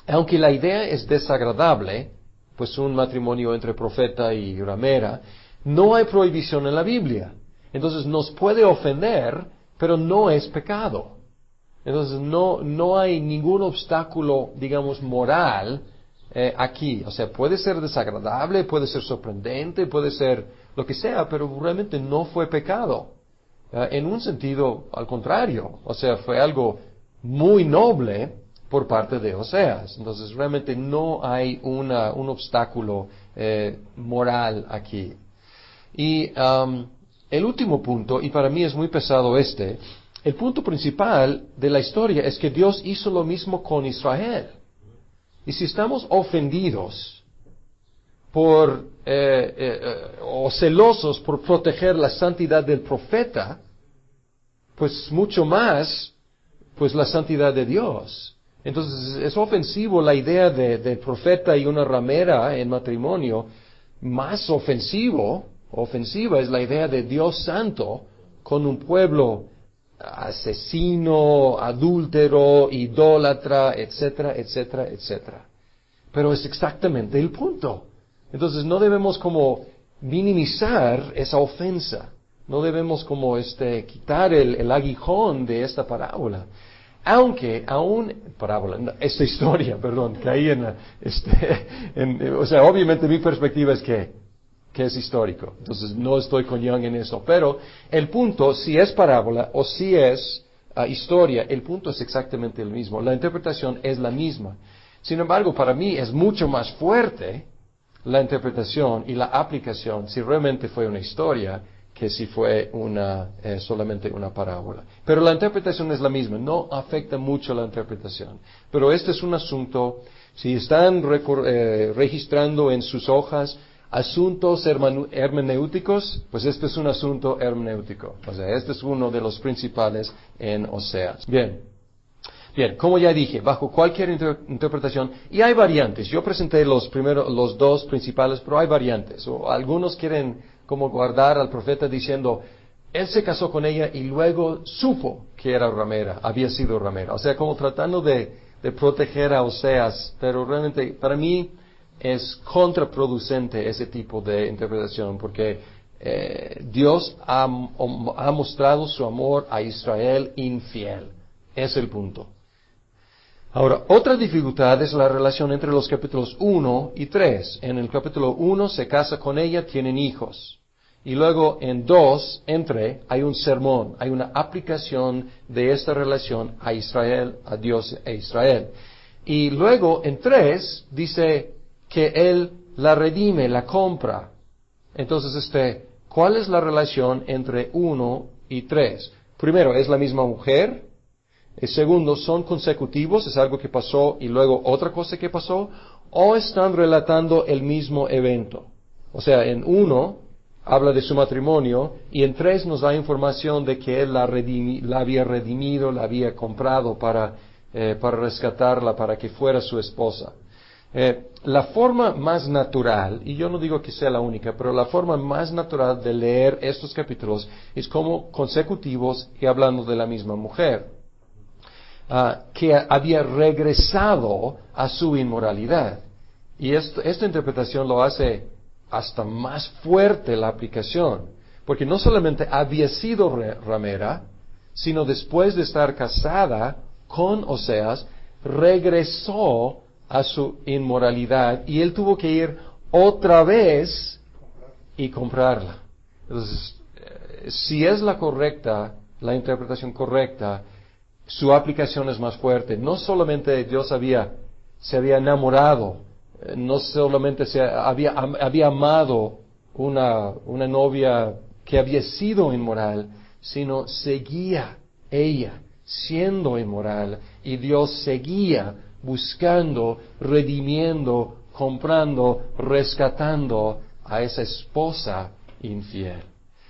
aunque la idea es desagradable, pues un matrimonio entre profeta y ramera, no hay prohibición en la Biblia. Entonces nos puede ofender, pero no es pecado. Entonces no hay ningún obstáculo, digamos, moral aquí. O sea, puede ser desagradable, puede ser sorprendente, puede ser lo que sea, pero realmente no fue pecado. En un sentido, al contrario. O sea, fue algo muy noble por parte de Oseas. Entonces realmente no hay un obstáculo moral aquí. Y el último punto, y para mí es muy pesado el punto principal de la historia es que Dios hizo lo mismo con Israel. Y si estamos ofendidos o celosos por proteger la santidad del profeta, pues mucho más, pues la santidad de Dios. Entonces es ofensivo la idea de profeta y una ramera en matrimonio. Más ofensiva es la idea de Dios santo con un pueblo asesino, adúltero, idólatra, etcétera, etcétera, etcétera. Pero es exactamente el punto. Entonces no debemos como minimizar esa ofensa. No debemos como quitar el aguijón de esta parábola. Aunque esta historia, caí o sea, obviamente mi perspectiva es que es histórico. Entonces no estoy con Young en eso. Pero el punto, si es parábola o si es historia, el punto es exactamente el mismo. La interpretación es la misma. Sin embargo, para mí es mucho más fuerte la interpretación y la aplicación si realmente fue una historia que si fue solamente una parábola. Pero la interpretación es la misma, no afecta mucho la interpretación. Pero este es un asunto, si están registrando en sus hojas asuntos hermenéuticos, pues este es un asunto hermenéutico. O sea, este es uno de los principales en Oseas. Bien, como ya dije, bajo cualquier interpretación, y hay variantes. Yo presenté los dos principales, pero hay variantes. O algunos quieren como guardar al profeta diciendo, él se casó con ella y luego supo que era ramera, había sido ramera. O sea, como tratando de proteger a Oseas, pero realmente para mí es contraproducente ese tipo de interpretación, porque Dios ha mostrado su amor a Israel infiel. Es el punto. Ahora, otra dificultad es la relación entre los capítulos 1 y 3. En el capítulo 1 se casa con ella, tienen hijos. Y luego en 2, hay un sermón, hay una aplicación de esta relación a Israel, a Dios e Israel. Y luego en 3 dice que Él la redime, la compra. Entonces, ¿cuál es la relación entre 1 y 3? Primero, ¿es la misma mujer? Segundo, ¿son consecutivos? ¿Es algo que pasó y luego otra cosa que pasó? ¿O están relatando el mismo evento? O sea, en 1 habla de su matrimonio y en 3 nos da información de que Él la había redimido, la había comprado para rescatarla, para que fuera su esposa. La forma más natural, y yo no digo que sea la única, pero la forma más natural de leer estos capítulos es como consecutivos y hablando de la misma mujer. Que había regresado a su inmoralidad. Y esta interpretación lo hace hasta más fuerte la aplicación. porque no solamente había sido ramera, sino después de estar casada con Oseas, regresó a su inmoralidad y él tuvo que ir otra vez y comprarla. Entonces, si es la interpretación correcta, su aplicación es más fuerte. No solamente Dios se había enamorado, no solamente había amado una novia que había sido inmoral, sino seguía ella siendo inmoral y Dios seguía buscando, redimiendo, comprando, rescatando a esa esposa infiel.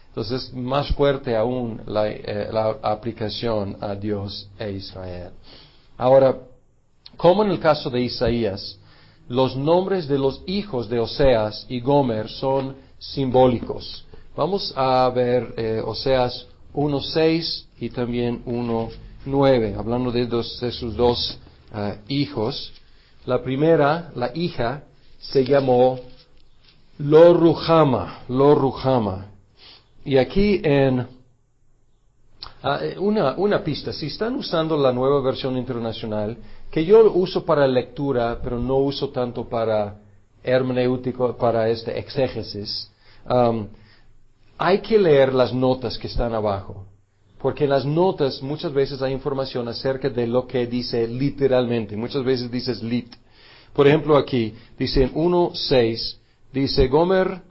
Entonces es más fuerte aún la aplicación a Dios e Israel. Ahora, como en el caso de Isaías, los nombres de los hijos de Oseas y Gomer son simbólicos. Vamos a ver Oseas 1:6 y también 1:9, hablando de sus dos hijos. La primera, la hija, se llamó Lo-Ruhama. Y aquí una pista, si están usando la nueva versión internacional, que yo uso para lectura, pero no uso tanto para hermenéutico, para exégesis, hay que leer las notas que están abajo, porque en las notas muchas veces hay información acerca de lo que dice literalmente, muchas veces dices lit. Por ejemplo aquí, dice en 1:6, dice, Gomer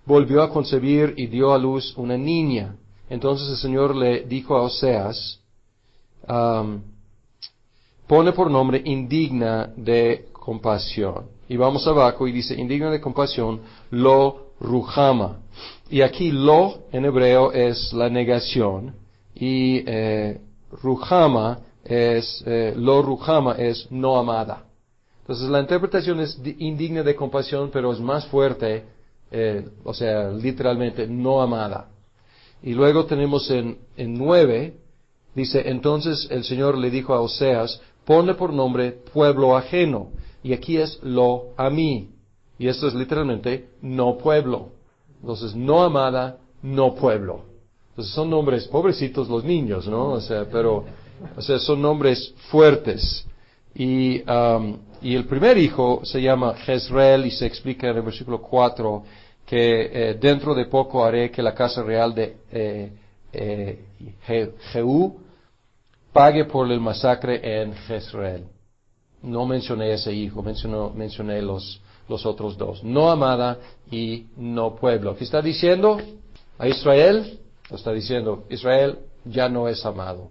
volvió a concebir y dio a luz una niña. Entonces el Señor le dijo a Oseas, pone por nombre indigna de compasión. Y vamos abajo y dice, indigna de compasión, Lo-Ruhama. Y aquí lo en hebreo es la negación y Ruhama Lo-Ruhama es no amada. Entonces la interpretación es indigna de compasión, pero es más fuerte, literalmente no amada. Y luego tenemos en 9, dice, entonces el Señor le dijo a Oseas, ponle por nombre pueblo ajeno. Y aquí es lo a mí. Y esto es literalmente no pueblo. Entonces, no amada, no pueblo. Entonces son nombres, pobrecitos los niños, ¿no? Son nombres fuertes. Y el primer hijo se llama Jezreel y se explica en el versículo 4 que dentro de poco haré que la casa real de Jehú pague por el masacre en Jezreel. No mencioné ese hijo, mencioné los otros dos. No amada y no pueblo. ¿Qué está diciendo a Israel? Lo está diciendo, Israel ya no es amado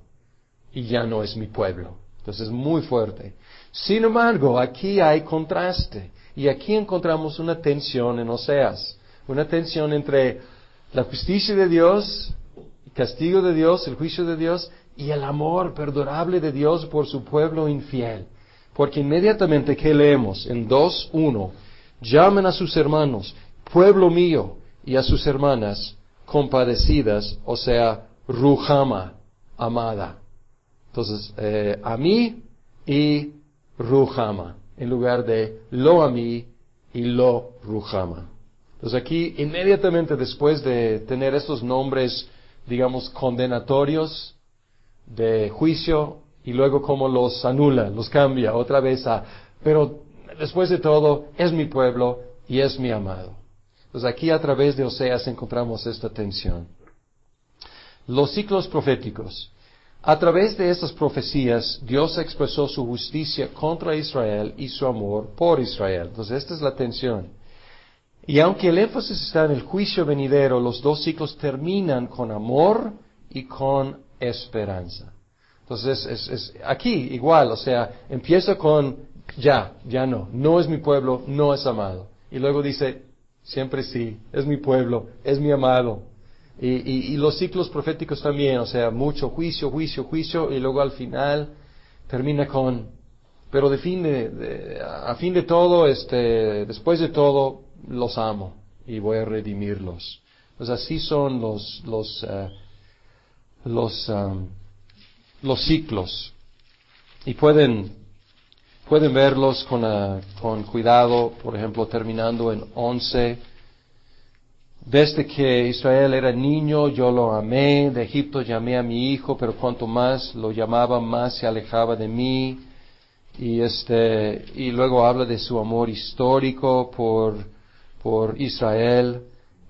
y ya no es mi pueblo. Entonces es muy fuerte. Sin embargo, aquí hay contraste. Y aquí encontramos una tensión en Oseas. Una tensión entre la justicia de Dios, el castigo de Dios, el juicio de Dios y el amor perdurable de Dios por su pueblo infiel. Porque inmediatamente que leemos en 2:1, llamen a sus hermanos, pueblo mío, y a sus hermanas, compadecidas, o sea, Ruhama, amada. Entonces, a mí y Ruhama, en lugar de lo a mí y lo Ruhama. Entonces aquí, inmediatamente después de tener estos nombres, digamos, condenatorios de juicio, y luego como los anula, los cambia otra vez pero después de todo, es mi pueblo y es mi amado. Entonces aquí a través de Oseas encontramos esta tensión. Los ciclos proféticos. A través de estas profecías, Dios expresó su justicia contra Israel y su amor por Israel. Entonces esta es la tensión. Y aunque el énfasis está en el juicio venidero, los dos ciclos terminan con amor y con esperanza. Entonces, aquí igual, empieza con ya no es mi pueblo, no es amado. Y luego dice, siempre sí, es mi pueblo, es mi amado. Y los ciclos proféticos también, mucho juicio, y luego al final termina con, pero a fin de todo, después de todo, los amo y voy a redimirlos. Pues así son los ciclos. Y pueden verlos con cuidado, por ejemplo, terminando en 11, Desde que Israel era niño, yo lo amé, de Egipto llamé a mi hijo, pero cuanto más lo llamaba, más se alejaba de mí. Y luego habla de su amor histórico por Israel.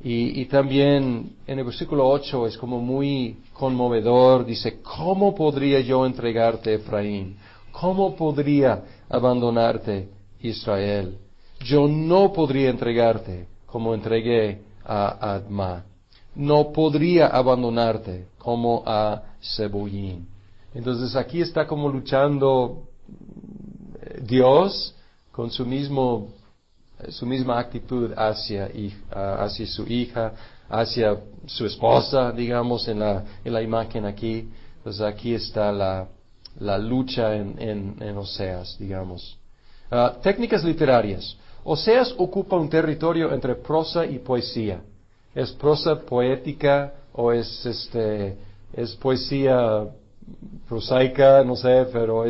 Y también en el versículo 8 es como muy conmovedor. Dice, ¿cómo podría yo entregarte, Efraín? ¿Cómo podría abandonarte, Israel? Yo no podría entregarte como entregué a Adma. No podría abandonarte como a Zeboyim. Entonces aquí está como luchando Dios con su misma actitud hacia su hija, hacia su esposa, digamos, en la imagen aquí. Entonces aquí está la lucha en Oseas, digamos. Técnicas literarias. Oseas ocupa un territorio entre prosa y poesía. ¿Es prosa poética o es poesía prosaica? No sé, pero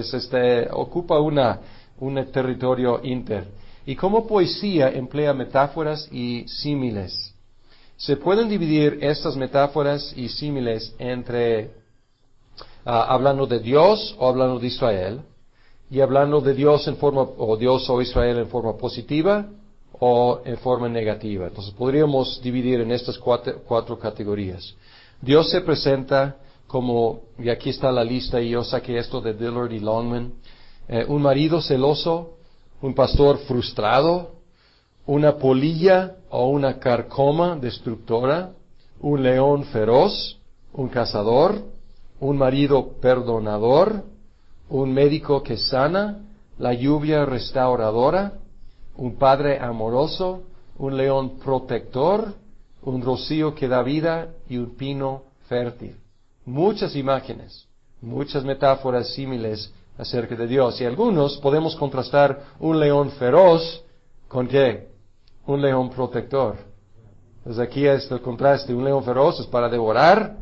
ocupa un territorio inter. Y como poesía emplea metáforas y símiles. Se pueden dividir estas metáforas y símiles entre hablando de Dios o hablando de Israel, y hablando de Dios Dios o Israel en forma positiva o en forma negativa. Entonces podríamos dividir en estas cuatro categorías. Dios se presenta como, y aquí está la lista, y yo saqué esto de Dillard y Longman, un marido celoso, un pastor frustrado, una polilla o una carcoma destructora, un león feroz, un cazador, un marido perdonador, un médico que sana, la lluvia restauradora, un padre amoroso, un león protector, un rocío que da vida y un pino fértil. Muchas imágenes, muchas metáforas símiles acerca de Dios. Y algunos podemos contrastar un león feroz con ¿qué? Un león protector. Entonces aquí es el contraste. Un león feroz es para devorar,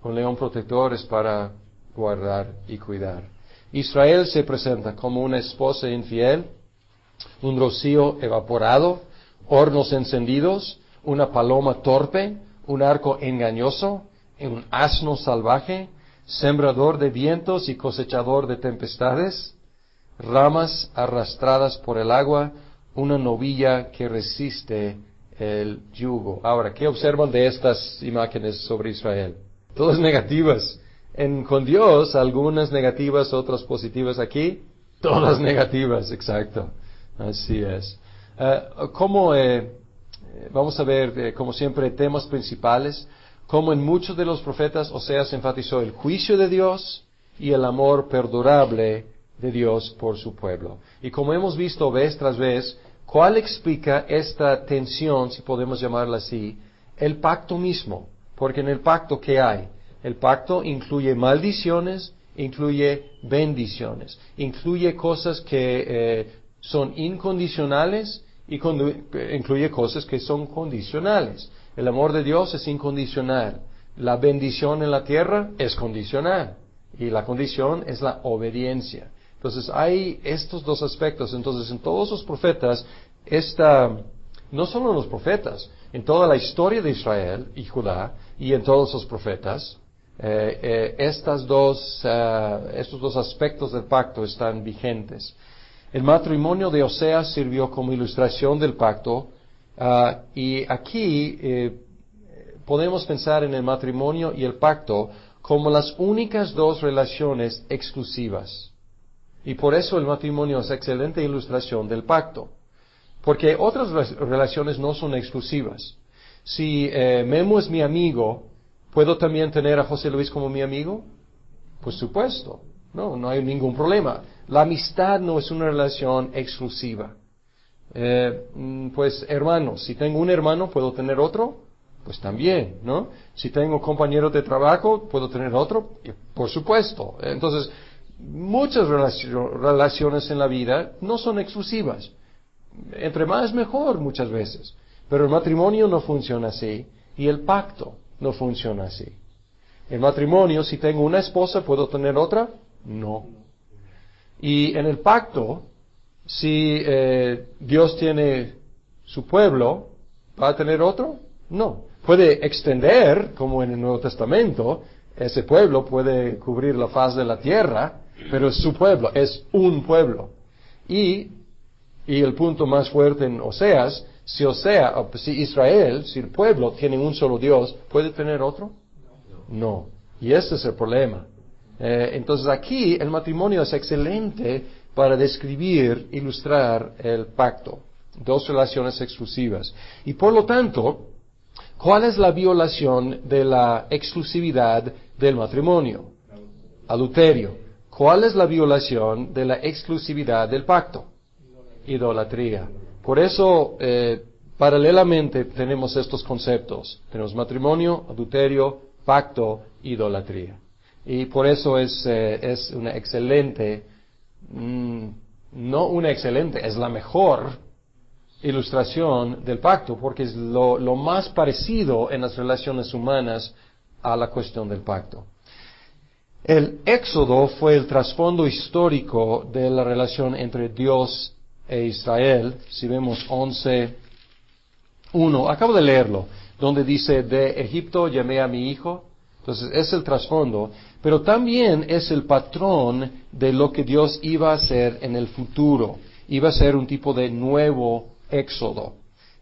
un león protector es para guardar y cuidar. Israel se presenta como una esposa infiel, un rocío evaporado, hornos encendidos, una paloma torpe, un arco engañoso, un asno salvaje, sembrador de vientos y cosechador de tempestades, ramas arrastradas por el agua, una novilla que resiste el yugo. Ahora, ¿qué observan de estas imágenes sobre Israel? Todas negativas. Con Dios, algunas negativas, otras positivas. Aquí, todas negativas, exacto. Así es. Vamos a ver, como siempre, temas principales. Como en muchos de los profetas, Oseas enfatizó el juicio de Dios y el amor perdurable de Dios por su pueblo. Y como hemos visto vez tras vez, ¿cuál explica esta tensión, si podemos llamarla así? El pacto mismo. Porque en el pacto, ¿qué hay? El pacto incluye maldiciones, incluye bendiciones, incluye cosas que son incondicionales y incluye cosas que son condicionales. El amor de Dios es incondicional. La bendición en la tierra es condicional. Y la condición es la obediencia. Entonces hay estos dos aspectos. Entonces en todos los profetas, no solo en los profetas, en toda la historia de Israel y Judá y en todos los profetas, estos dos aspectos del pacto están vigentes. El matrimonio de Oseas sirvió como ilustración del pacto, y aquí podemos pensar en el matrimonio y el pacto como las únicas dos relaciones exclusivas. Y por eso el matrimonio es excelente ilustración del pacto. Porque otras relaciones no son exclusivas. Si Memo es mi amigo, ¿puedo también tener a José Luis como mi amigo? Por supuesto. No hay ningún problema. La amistad no es una relación exclusiva. Pues hermanos, si tengo un hermano, ¿puedo tener otro? Pues también, ¿no? Si tengo compañeros de trabajo, ¿puedo tener otro? Por supuesto. Entonces, muchas relaciones en la vida no son exclusivas. Entre más mejor muchas veces. Pero el matrimonio no funciona así y el pacto no funciona así. El matrimonio, si tengo una esposa, ¿puedo tener otra? No. Y en el pacto, si Dios tiene su pueblo, ¿va a tener otro? No. Puede extender, como en el Nuevo Testamento, ese pueblo puede cubrir la faz de la tierra, pero es su pueblo, es un pueblo. Y el punto más fuerte en Oseas, si Israel, si el pueblo tiene un solo Dios, ¿puede tener otro? No. Y ese es el problema. Entonces aquí el matrimonio es excelente para describir, ilustrar el pacto. Dos relaciones exclusivas. Y por lo tanto, ¿cuál es la violación de la exclusividad del matrimonio? Adulterio. ¿Cuál es la violación de la exclusividad del pacto? Idolatría. Por eso, paralelamente tenemos estos conceptos. Tenemos matrimonio, adulterio, pacto, idolatría. Y por eso es una excelente, no una excelente, es la mejor ilustración del pacto, porque es lo más parecido en las relaciones humanas a la cuestión del pacto. El Éxodo fue el trasfondo histórico de la relación entre Dios e Israel. Si vemos 11:1, acabo de leerlo, donde dice, de Egipto llamé a mi hijo. Entonces es el trasfondo, pero también es el patrón de lo que Dios iba a hacer en el futuro. Iba a ser un tipo de nuevo Éxodo.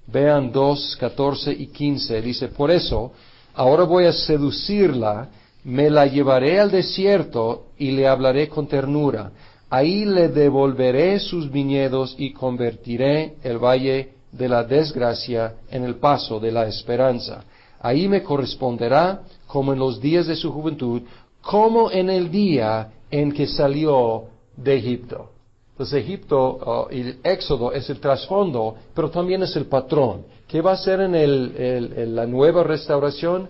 Vean 2:14 y 15, dice, por eso, ahora voy a seducirla, me la llevaré al desierto y le hablaré con ternura. Ahí le devolveré sus viñedos y convertiré el valle de la desgracia en el paso de la esperanza. Ahí me corresponderá como en los días de su juventud, como en el día en que salió de Egipto. Entonces Egipto y el Éxodo es el trasfondo, pero también es el patrón. ¿Qué va a hacer en la nueva restauración?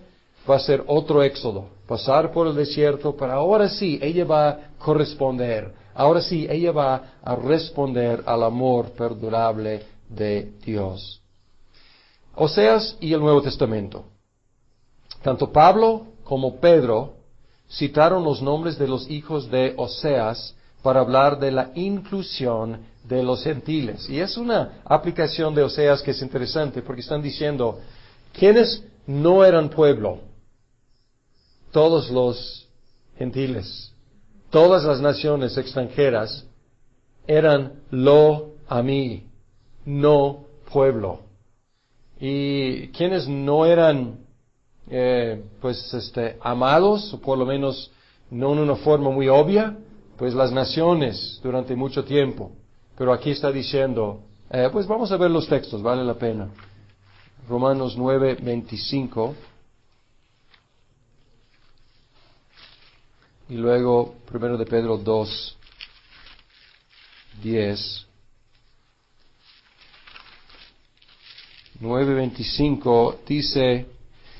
Va a ser otro Éxodo, pasar por el desierto, pero ahora sí, ella va a corresponder. Ahora sí, ella va a responder al amor perdurable de Dios. Oseas y el Nuevo Testamento. Tanto Pablo como Pedro citaron los nombres de los hijos de Oseas para hablar de la inclusión de los gentiles. Y es una aplicación de Oseas que es interesante porque están diciendo, ¿quiénes no eran pueblo? Todos los gentiles, todas las naciones extranjeras eran lo a mí, no pueblo. Y quienes no eran amados, o por lo menos no en una forma muy obvia, pues las naciones durante mucho tiempo. Pero aquí está diciendo, pues vamos a ver los textos, vale la pena. Romanos 9:25. Y luego 1 de Pedro 2:10. 9:25 dice,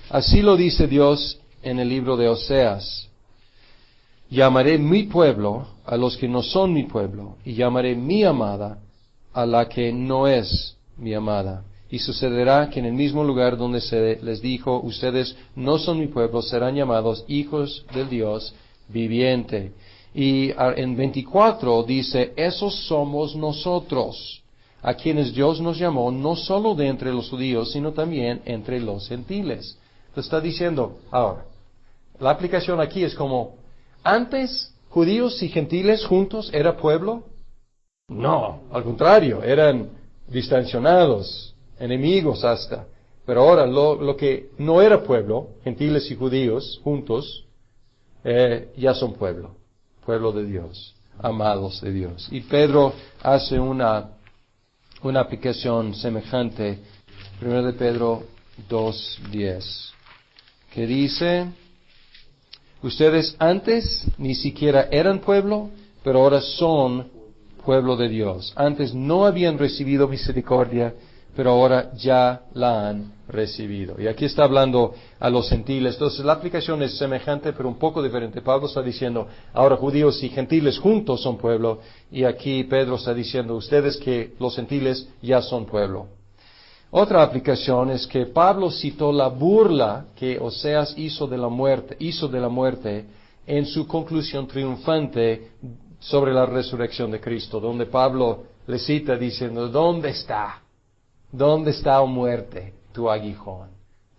así lo dice Dios en el libro de Oseas, llamaré mi pueblo a los que no son mi pueblo, y llamaré mi amada a la que no es mi amada. Y sucederá que en el mismo lugar donde se les dijo, ustedes no son mi pueblo, serán llamados hijos del Dios viviente. Y en 24 dice, esos somos nosotros, a quienes Dios nos llamó, no solo de entre los judíos, sino también entre los gentiles. Entonces está diciendo, ahora, la aplicación aquí es como, antes judíos y gentiles juntos era pueblo. No, al contrario, eran distancionados, enemigos hasta. Pero ahora lo que no era pueblo, gentiles y judíos juntos, ya son pueblo de Dios, amados de Dios. Y Pedro hace una aplicación semejante, 1 de Pedro 2:10, que dice, ustedes antes ni siquiera eran pueblo, pero ahora son pueblo de Dios. Antes no habían recibido misericordia, pero ahora ya la han recibido. Y aquí está hablando a los gentiles. Entonces la aplicación es semejante, pero un poco diferente. Pablo está diciendo, ahora judíos y gentiles juntos son pueblo. Y aquí Pedro está diciendo, ustedes que los gentiles ya son pueblo. Otra aplicación es que Pablo citó la burla que Oseas hizo de la muerte en su conclusión triunfante sobre la resurrección de Cristo, donde Pablo le cita diciendo, ¿dónde está, oh muerte, tu aguijón?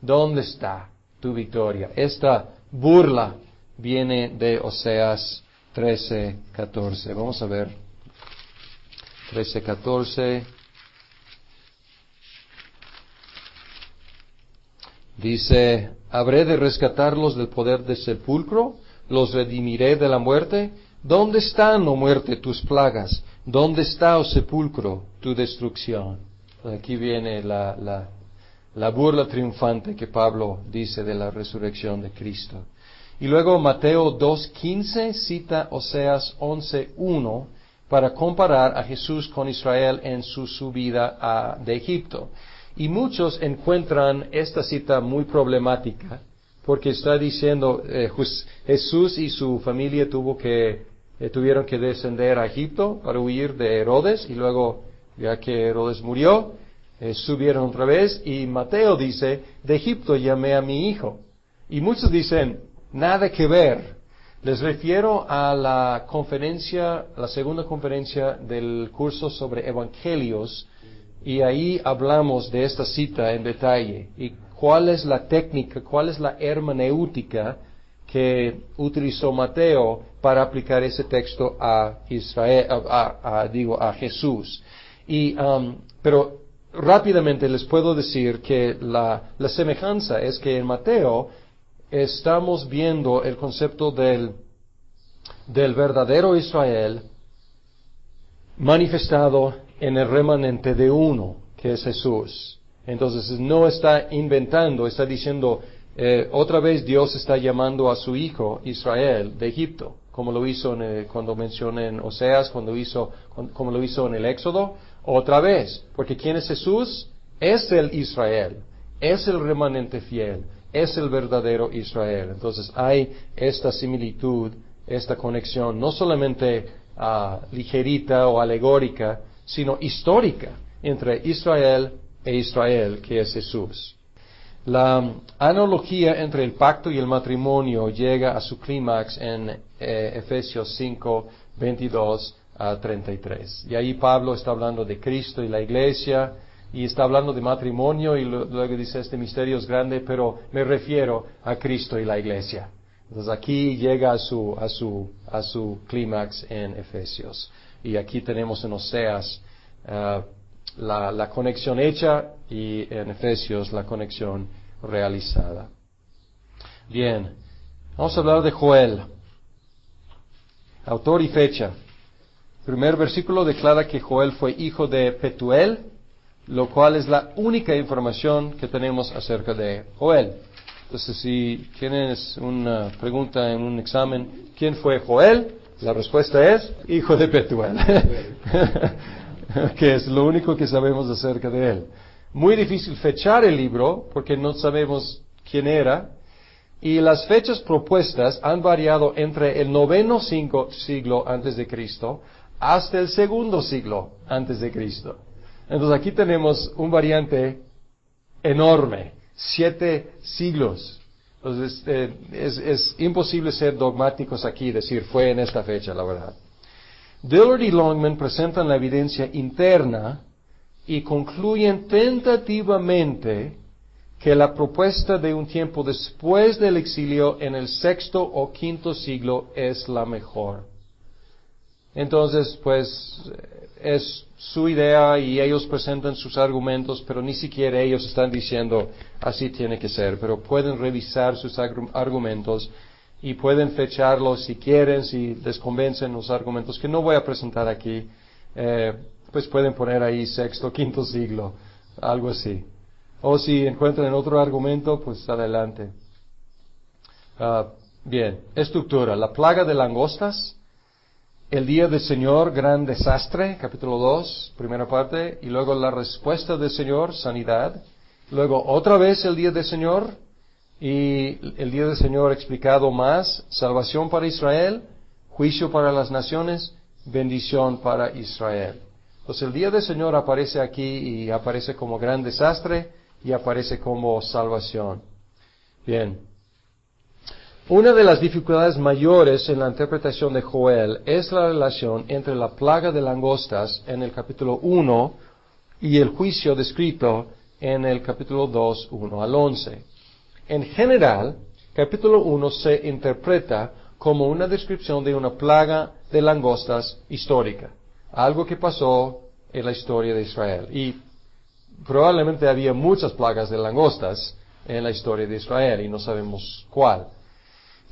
¿Dónde está tu victoria? Esta burla viene de Oseas 13:14. Vamos a ver. 13:14. Dice, ¿habré de rescatarlos del poder del sepulcro? ¿Los redimiré de la muerte? ¿Dónde están, oh muerte, tus plagas? ¿Dónde está, oh sepulcro, tu destrucción? Aquí viene la burla triunfante que Pablo dice de la resurrección de Cristo. Y luego Mateo 2:15 cita Oseas 11:1 para comparar a Jesús con Israel en su subida de Egipto. Y muchos encuentran esta cita muy problemática, porque está diciendo Jesús y su familia tuvieron que descender a Egipto para huir de Herodes, y luego, ya que Herodes murió, subieron otra vez, y Mateo dice, de Egipto llamé a mi hijo. Y muchos dicen, nada que ver. Les refiero a la segunda conferencia del curso sobre evangelios, y ahí hablamos de esta cita en detalle, y cuál es la técnica, cuál es la hermenéutica que utilizó Mateo para aplicar ese texto a Israel, a Jesús. Pero rápidamente les puedo decir que la semejanza es que en Mateo estamos viendo el concepto del verdadero Israel manifestado en el remanente de uno, que es Jesús. Entonces no está inventando, está diciendo, otra vez Dios está llamando a su hijo Israel de Egipto, como lo hizo cuando mencioné en Oseas, como lo hizo en el Éxodo, otra vez. Porque ¿quién es Jesús? Es el Israel, es el remanente fiel, es el verdadero Israel. Entonces hay esta similitud, esta conexión, no solamente ligerita o alegórica, sino histórica, entre Israel e Israel, que es Jesús. La analogía entre el pacto y el matrimonio llega a su clímax en Efesios 5:22 a 33. Y ahí Pablo está hablando de Cristo y la iglesia, y está hablando de matrimonio, y luego dice, este misterio es grande, pero me refiero a Cristo y la iglesia. Entonces aquí llega a su clímax en Efesios. Y aquí tenemos en Oseas la conexión hecha, y en Efesios la conexión realizada. Bien, vamos a hablar de Joel. Autor y fecha. El primer versículo declara que Joel fue hijo de Petuel, lo cual es la única información que tenemos acerca de Joel. Entonces, si tienes una pregunta en un examen, ¿quién fue Joel? La respuesta es, hijo de Petuel. Que es lo único que sabemos acerca de él. Muy difícil fechar el libro, porque no sabemos quién era, y las fechas propuestas han variado entre el 9º siglo antes de Cristo hasta el 2º siglo antes de Cristo. Entonces aquí tenemos un variante enorme, 7 siglos. Entonces es imposible ser dogmáticos aquí y decir fue en esta fecha, la verdad. Dillard y Longman presentan la evidencia interna y concluyen tentativamente que la propuesta de un tiempo después del exilio en el 6º o 5º siglo es la mejor. Entonces, pues, es su idea y ellos presentan sus argumentos, pero ni siquiera ellos están diciendo así tiene que ser, pero pueden revisar sus argumentos y pueden fecharlos si quieren, si les convencen los argumentos que no voy a presentar aquí, pues pueden poner ahí 6º, 5º siglo, algo así. O si encuentran otro argumento, pues adelante. Bien, estructura. La plaga de langostas, el día del Señor, gran desastre, capítulo 2, primera parte, y luego la respuesta del Señor, sanidad. Luego otra vez el día del Señor, y el día del Señor explicado más, salvación para Israel, juicio para las naciones, bendición para Israel. Entonces el día del Señor aparece aquí y aparece como gran desastre y aparece como salvación. Bien. Una de las dificultades mayores en la interpretación de Joel es la relación entre la plaga de langostas en el capítulo 1 y el juicio descrito en el capítulo 2, 1 al 11. En general, capítulo 1 se interpreta como una descripción de una plaga de langostas histórica, algo que pasó en la historia de Israel. Y probablemente había muchas plagas de langostas en la historia de Israel y no sabemos cuál.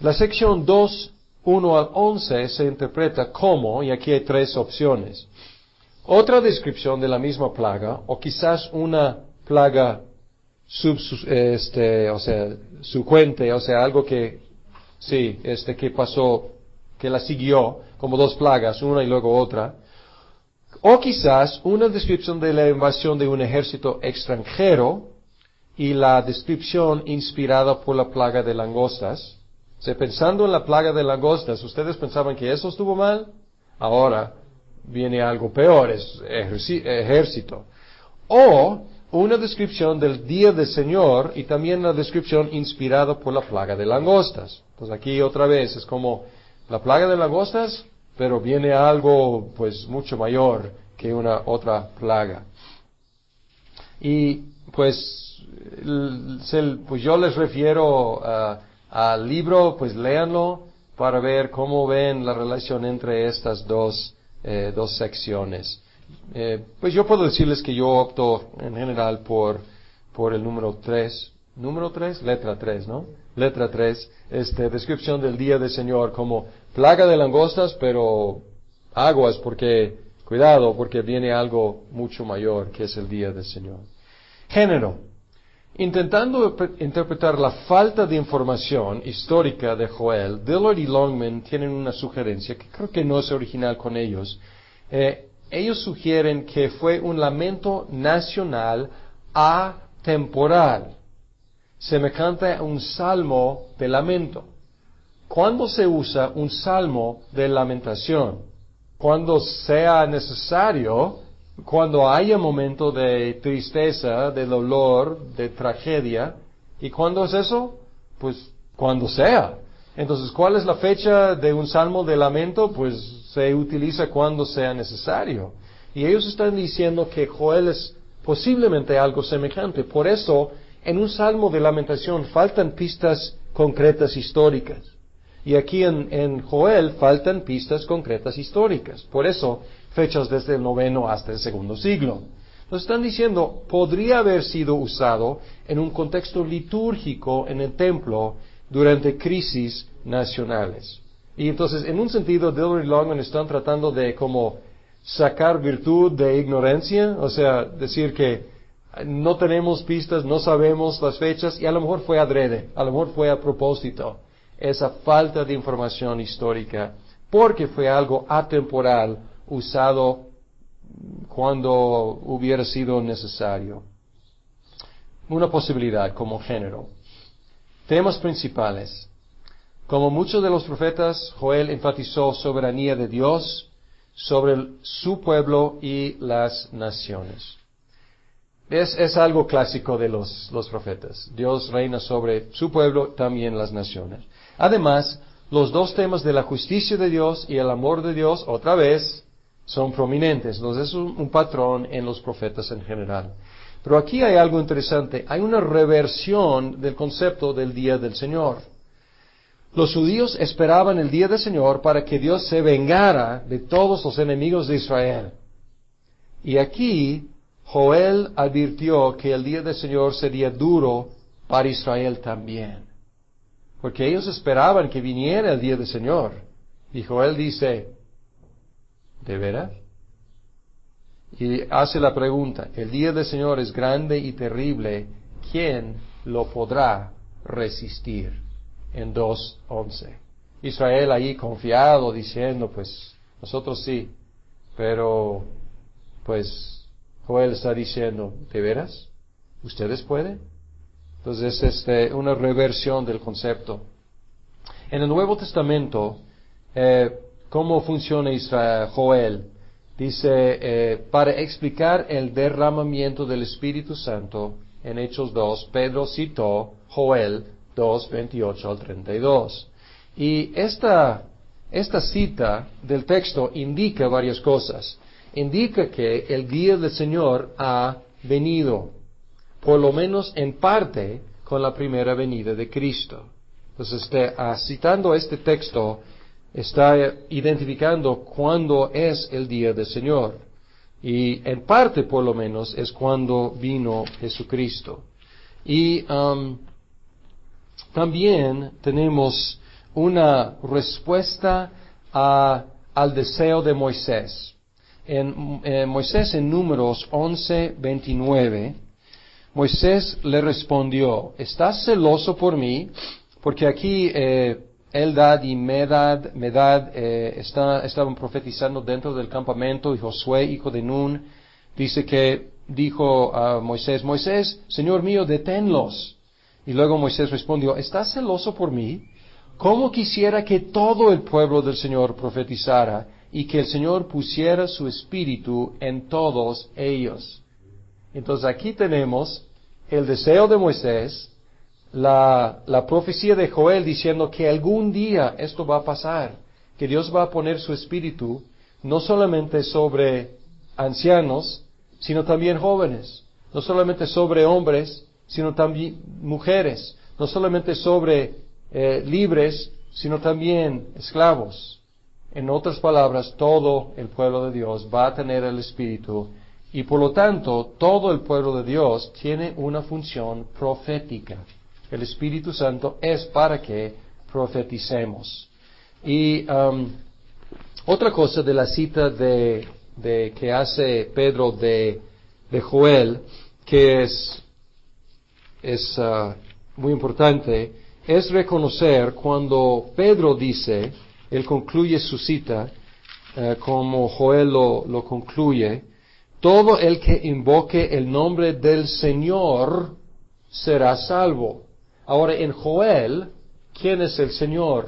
La sección 2, 1 al 11 se interpreta como, y aquí hay 3 opciones, otra descripción de la misma plaga, o quizás una plaga subsecuente, o sea, algo que, sí, que pasó, que la siguió, como 2 plagas, una y luego otra, o quizás una descripción de la invasión de un ejército extranjero y la descripción inspirada por la plaga de langostas. O sea, pensando en la plaga de langostas, ¿ustedes pensaban que eso estuvo mal? Ahora viene algo peor, es ejército. O una descripción del día del Señor y también la descripción inspirada por la plaga de langostas. Pues aquí otra vez es como la plaga de langostas, pero viene algo pues mucho mayor que una otra plaga. Y pues yo les refiero al libro, pues léanlo para ver cómo ven la relación entre estas dos secciones. Pues yo puedo decirles que yo opto en general por el número 3. ¿Número 3? Letra 3, ¿no? Letra 3, descripción del día del Señor como plaga de langostas, pero aguas cuidado, porque viene algo mucho mayor que es el día del Señor. Género. Intentando interpretar la falta de información histórica de Joel, Dillard y Longman tienen una sugerencia que creo que no es original con ellos. Ellos sugieren que fue un lamento nacional atemporal, semejante a un salmo de lamento. ¿Cuándo se usa un salmo de lamentación? Cuando sea necesario, cuando haya momento de tristeza, de dolor, de tragedia. ¿Y cuándo es eso? Pues cuando sea. Entonces, ¿cuál es la fecha de un salmo de lamento? Pues se utiliza cuando sea necesario. Y ellos están diciendo que Joel es posiblemente algo semejante. Por eso, en un salmo de lamentación faltan pistas concretas históricas. Y aquí en Joel faltan pistas concretas históricas. Por eso, fechas desde el 9 hasta el 2 siglo. Nos están diciendo, podría haber sido usado en un contexto litúrgico en el templo durante crisis nacionales. Y entonces, en un sentido, Dillard y Longman están tratando de como sacar virtud de ignorancia, o sea, decir que no tenemos pistas, no sabemos las fechas, y a lo mejor fue adrede, a lo mejor fue a propósito, esa falta de información histórica, porque fue algo atemporal, usado cuando hubiera sido necesario. Una posibilidad como género. Temas principales. Como muchos de los profetas, Joel enfatizó soberanía de Dios sobre su pueblo y las naciones. Es algo clásico de los profetas. Dios reina sobre su pueblo, también las naciones. Además, los 2 temas de la justicia de Dios y el amor de Dios, otra vez, son prominentes. Entonces es un patrón en los profetas en general. Pero aquí hay algo interesante. Hay una reversión del concepto del día del Señor. Los judíos esperaban el día del Señor para que Dios se vengara de todos los enemigos de Israel. Y aquí Joel advirtió que el día del Señor sería duro para Israel también. Porque ellos esperaban que viniera el día del Señor. Y Joel dice, ¿de veras? Y hace la pregunta, el día del Señor es grande y terrible, ¿quién lo podrá resistir? En 2:11. Israel ahí confiado, diciendo, pues, nosotros sí, pero, pues, Joel está diciendo, ¿de veras? ¿Ustedes pueden? Entonces es una reversión del concepto. En el Nuevo Testamento, ¿cómo funciona Joel? Dice, para explicar el derramamiento del Espíritu Santo, en Hechos 2, Pedro citó Joel 2:28 al 32. Y esta cita del texto indica varias cosas. Indica que el día del Señor ha venido, por lo menos en parte, con la primera venida de Cristo. Entonces, citando este texto, está identificando cuándo es el día del Señor. Y en parte, por lo menos, es cuando vino Jesucristo. Y también tenemos una respuesta al deseo de Moisés. Moisés en Números 11:29, Moisés le respondió, ¿estás celoso por mí? Porque aquí Eldad y Medad estaban profetizando dentro del campamento, y Josué, hijo de Nun, dice que dijo a Moisés, Moisés, Señor mío, deténlos. Y luego Moisés respondió, ¿estás celoso por mí? ¿Cómo quisiera que todo el pueblo del Señor profetizara y que el Señor pusiera su espíritu en todos ellos? Entonces aquí tenemos el deseo de Moisés, la profecía de Joel diciendo que algún día esto va a pasar, que Dios va a poner su espíritu no solamente sobre ancianos, sino también jóvenes, no solamente sobre hombres, sino también mujeres, no solamente sobre libres, sino también esclavos. En otras palabras, todo el pueblo de Dios va a tener el Espíritu, y por lo tanto, todo el pueblo de Dios tiene una función profética. El Espíritu Santo es para que profeticemos. Y otra cosa de la cita de que hace Pedro de Joel, que es muy importante, es reconocer cuando Pedro dice, él concluye su cita, como Joel lo concluye, todo el que invoque el nombre del Señor será salvo. Ahora en Joel, ¿quién es el Señor?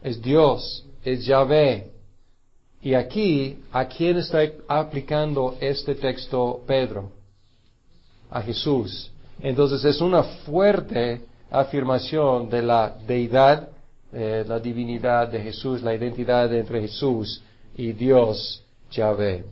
Es Dios, es Yahvé. Y aquí, ¿a quién está aplicando este texto Pedro? A Jesús. Entonces es una fuerte afirmación de la deidad, la divinidad de Jesús, la identidad entre Jesús y Dios Yahvé.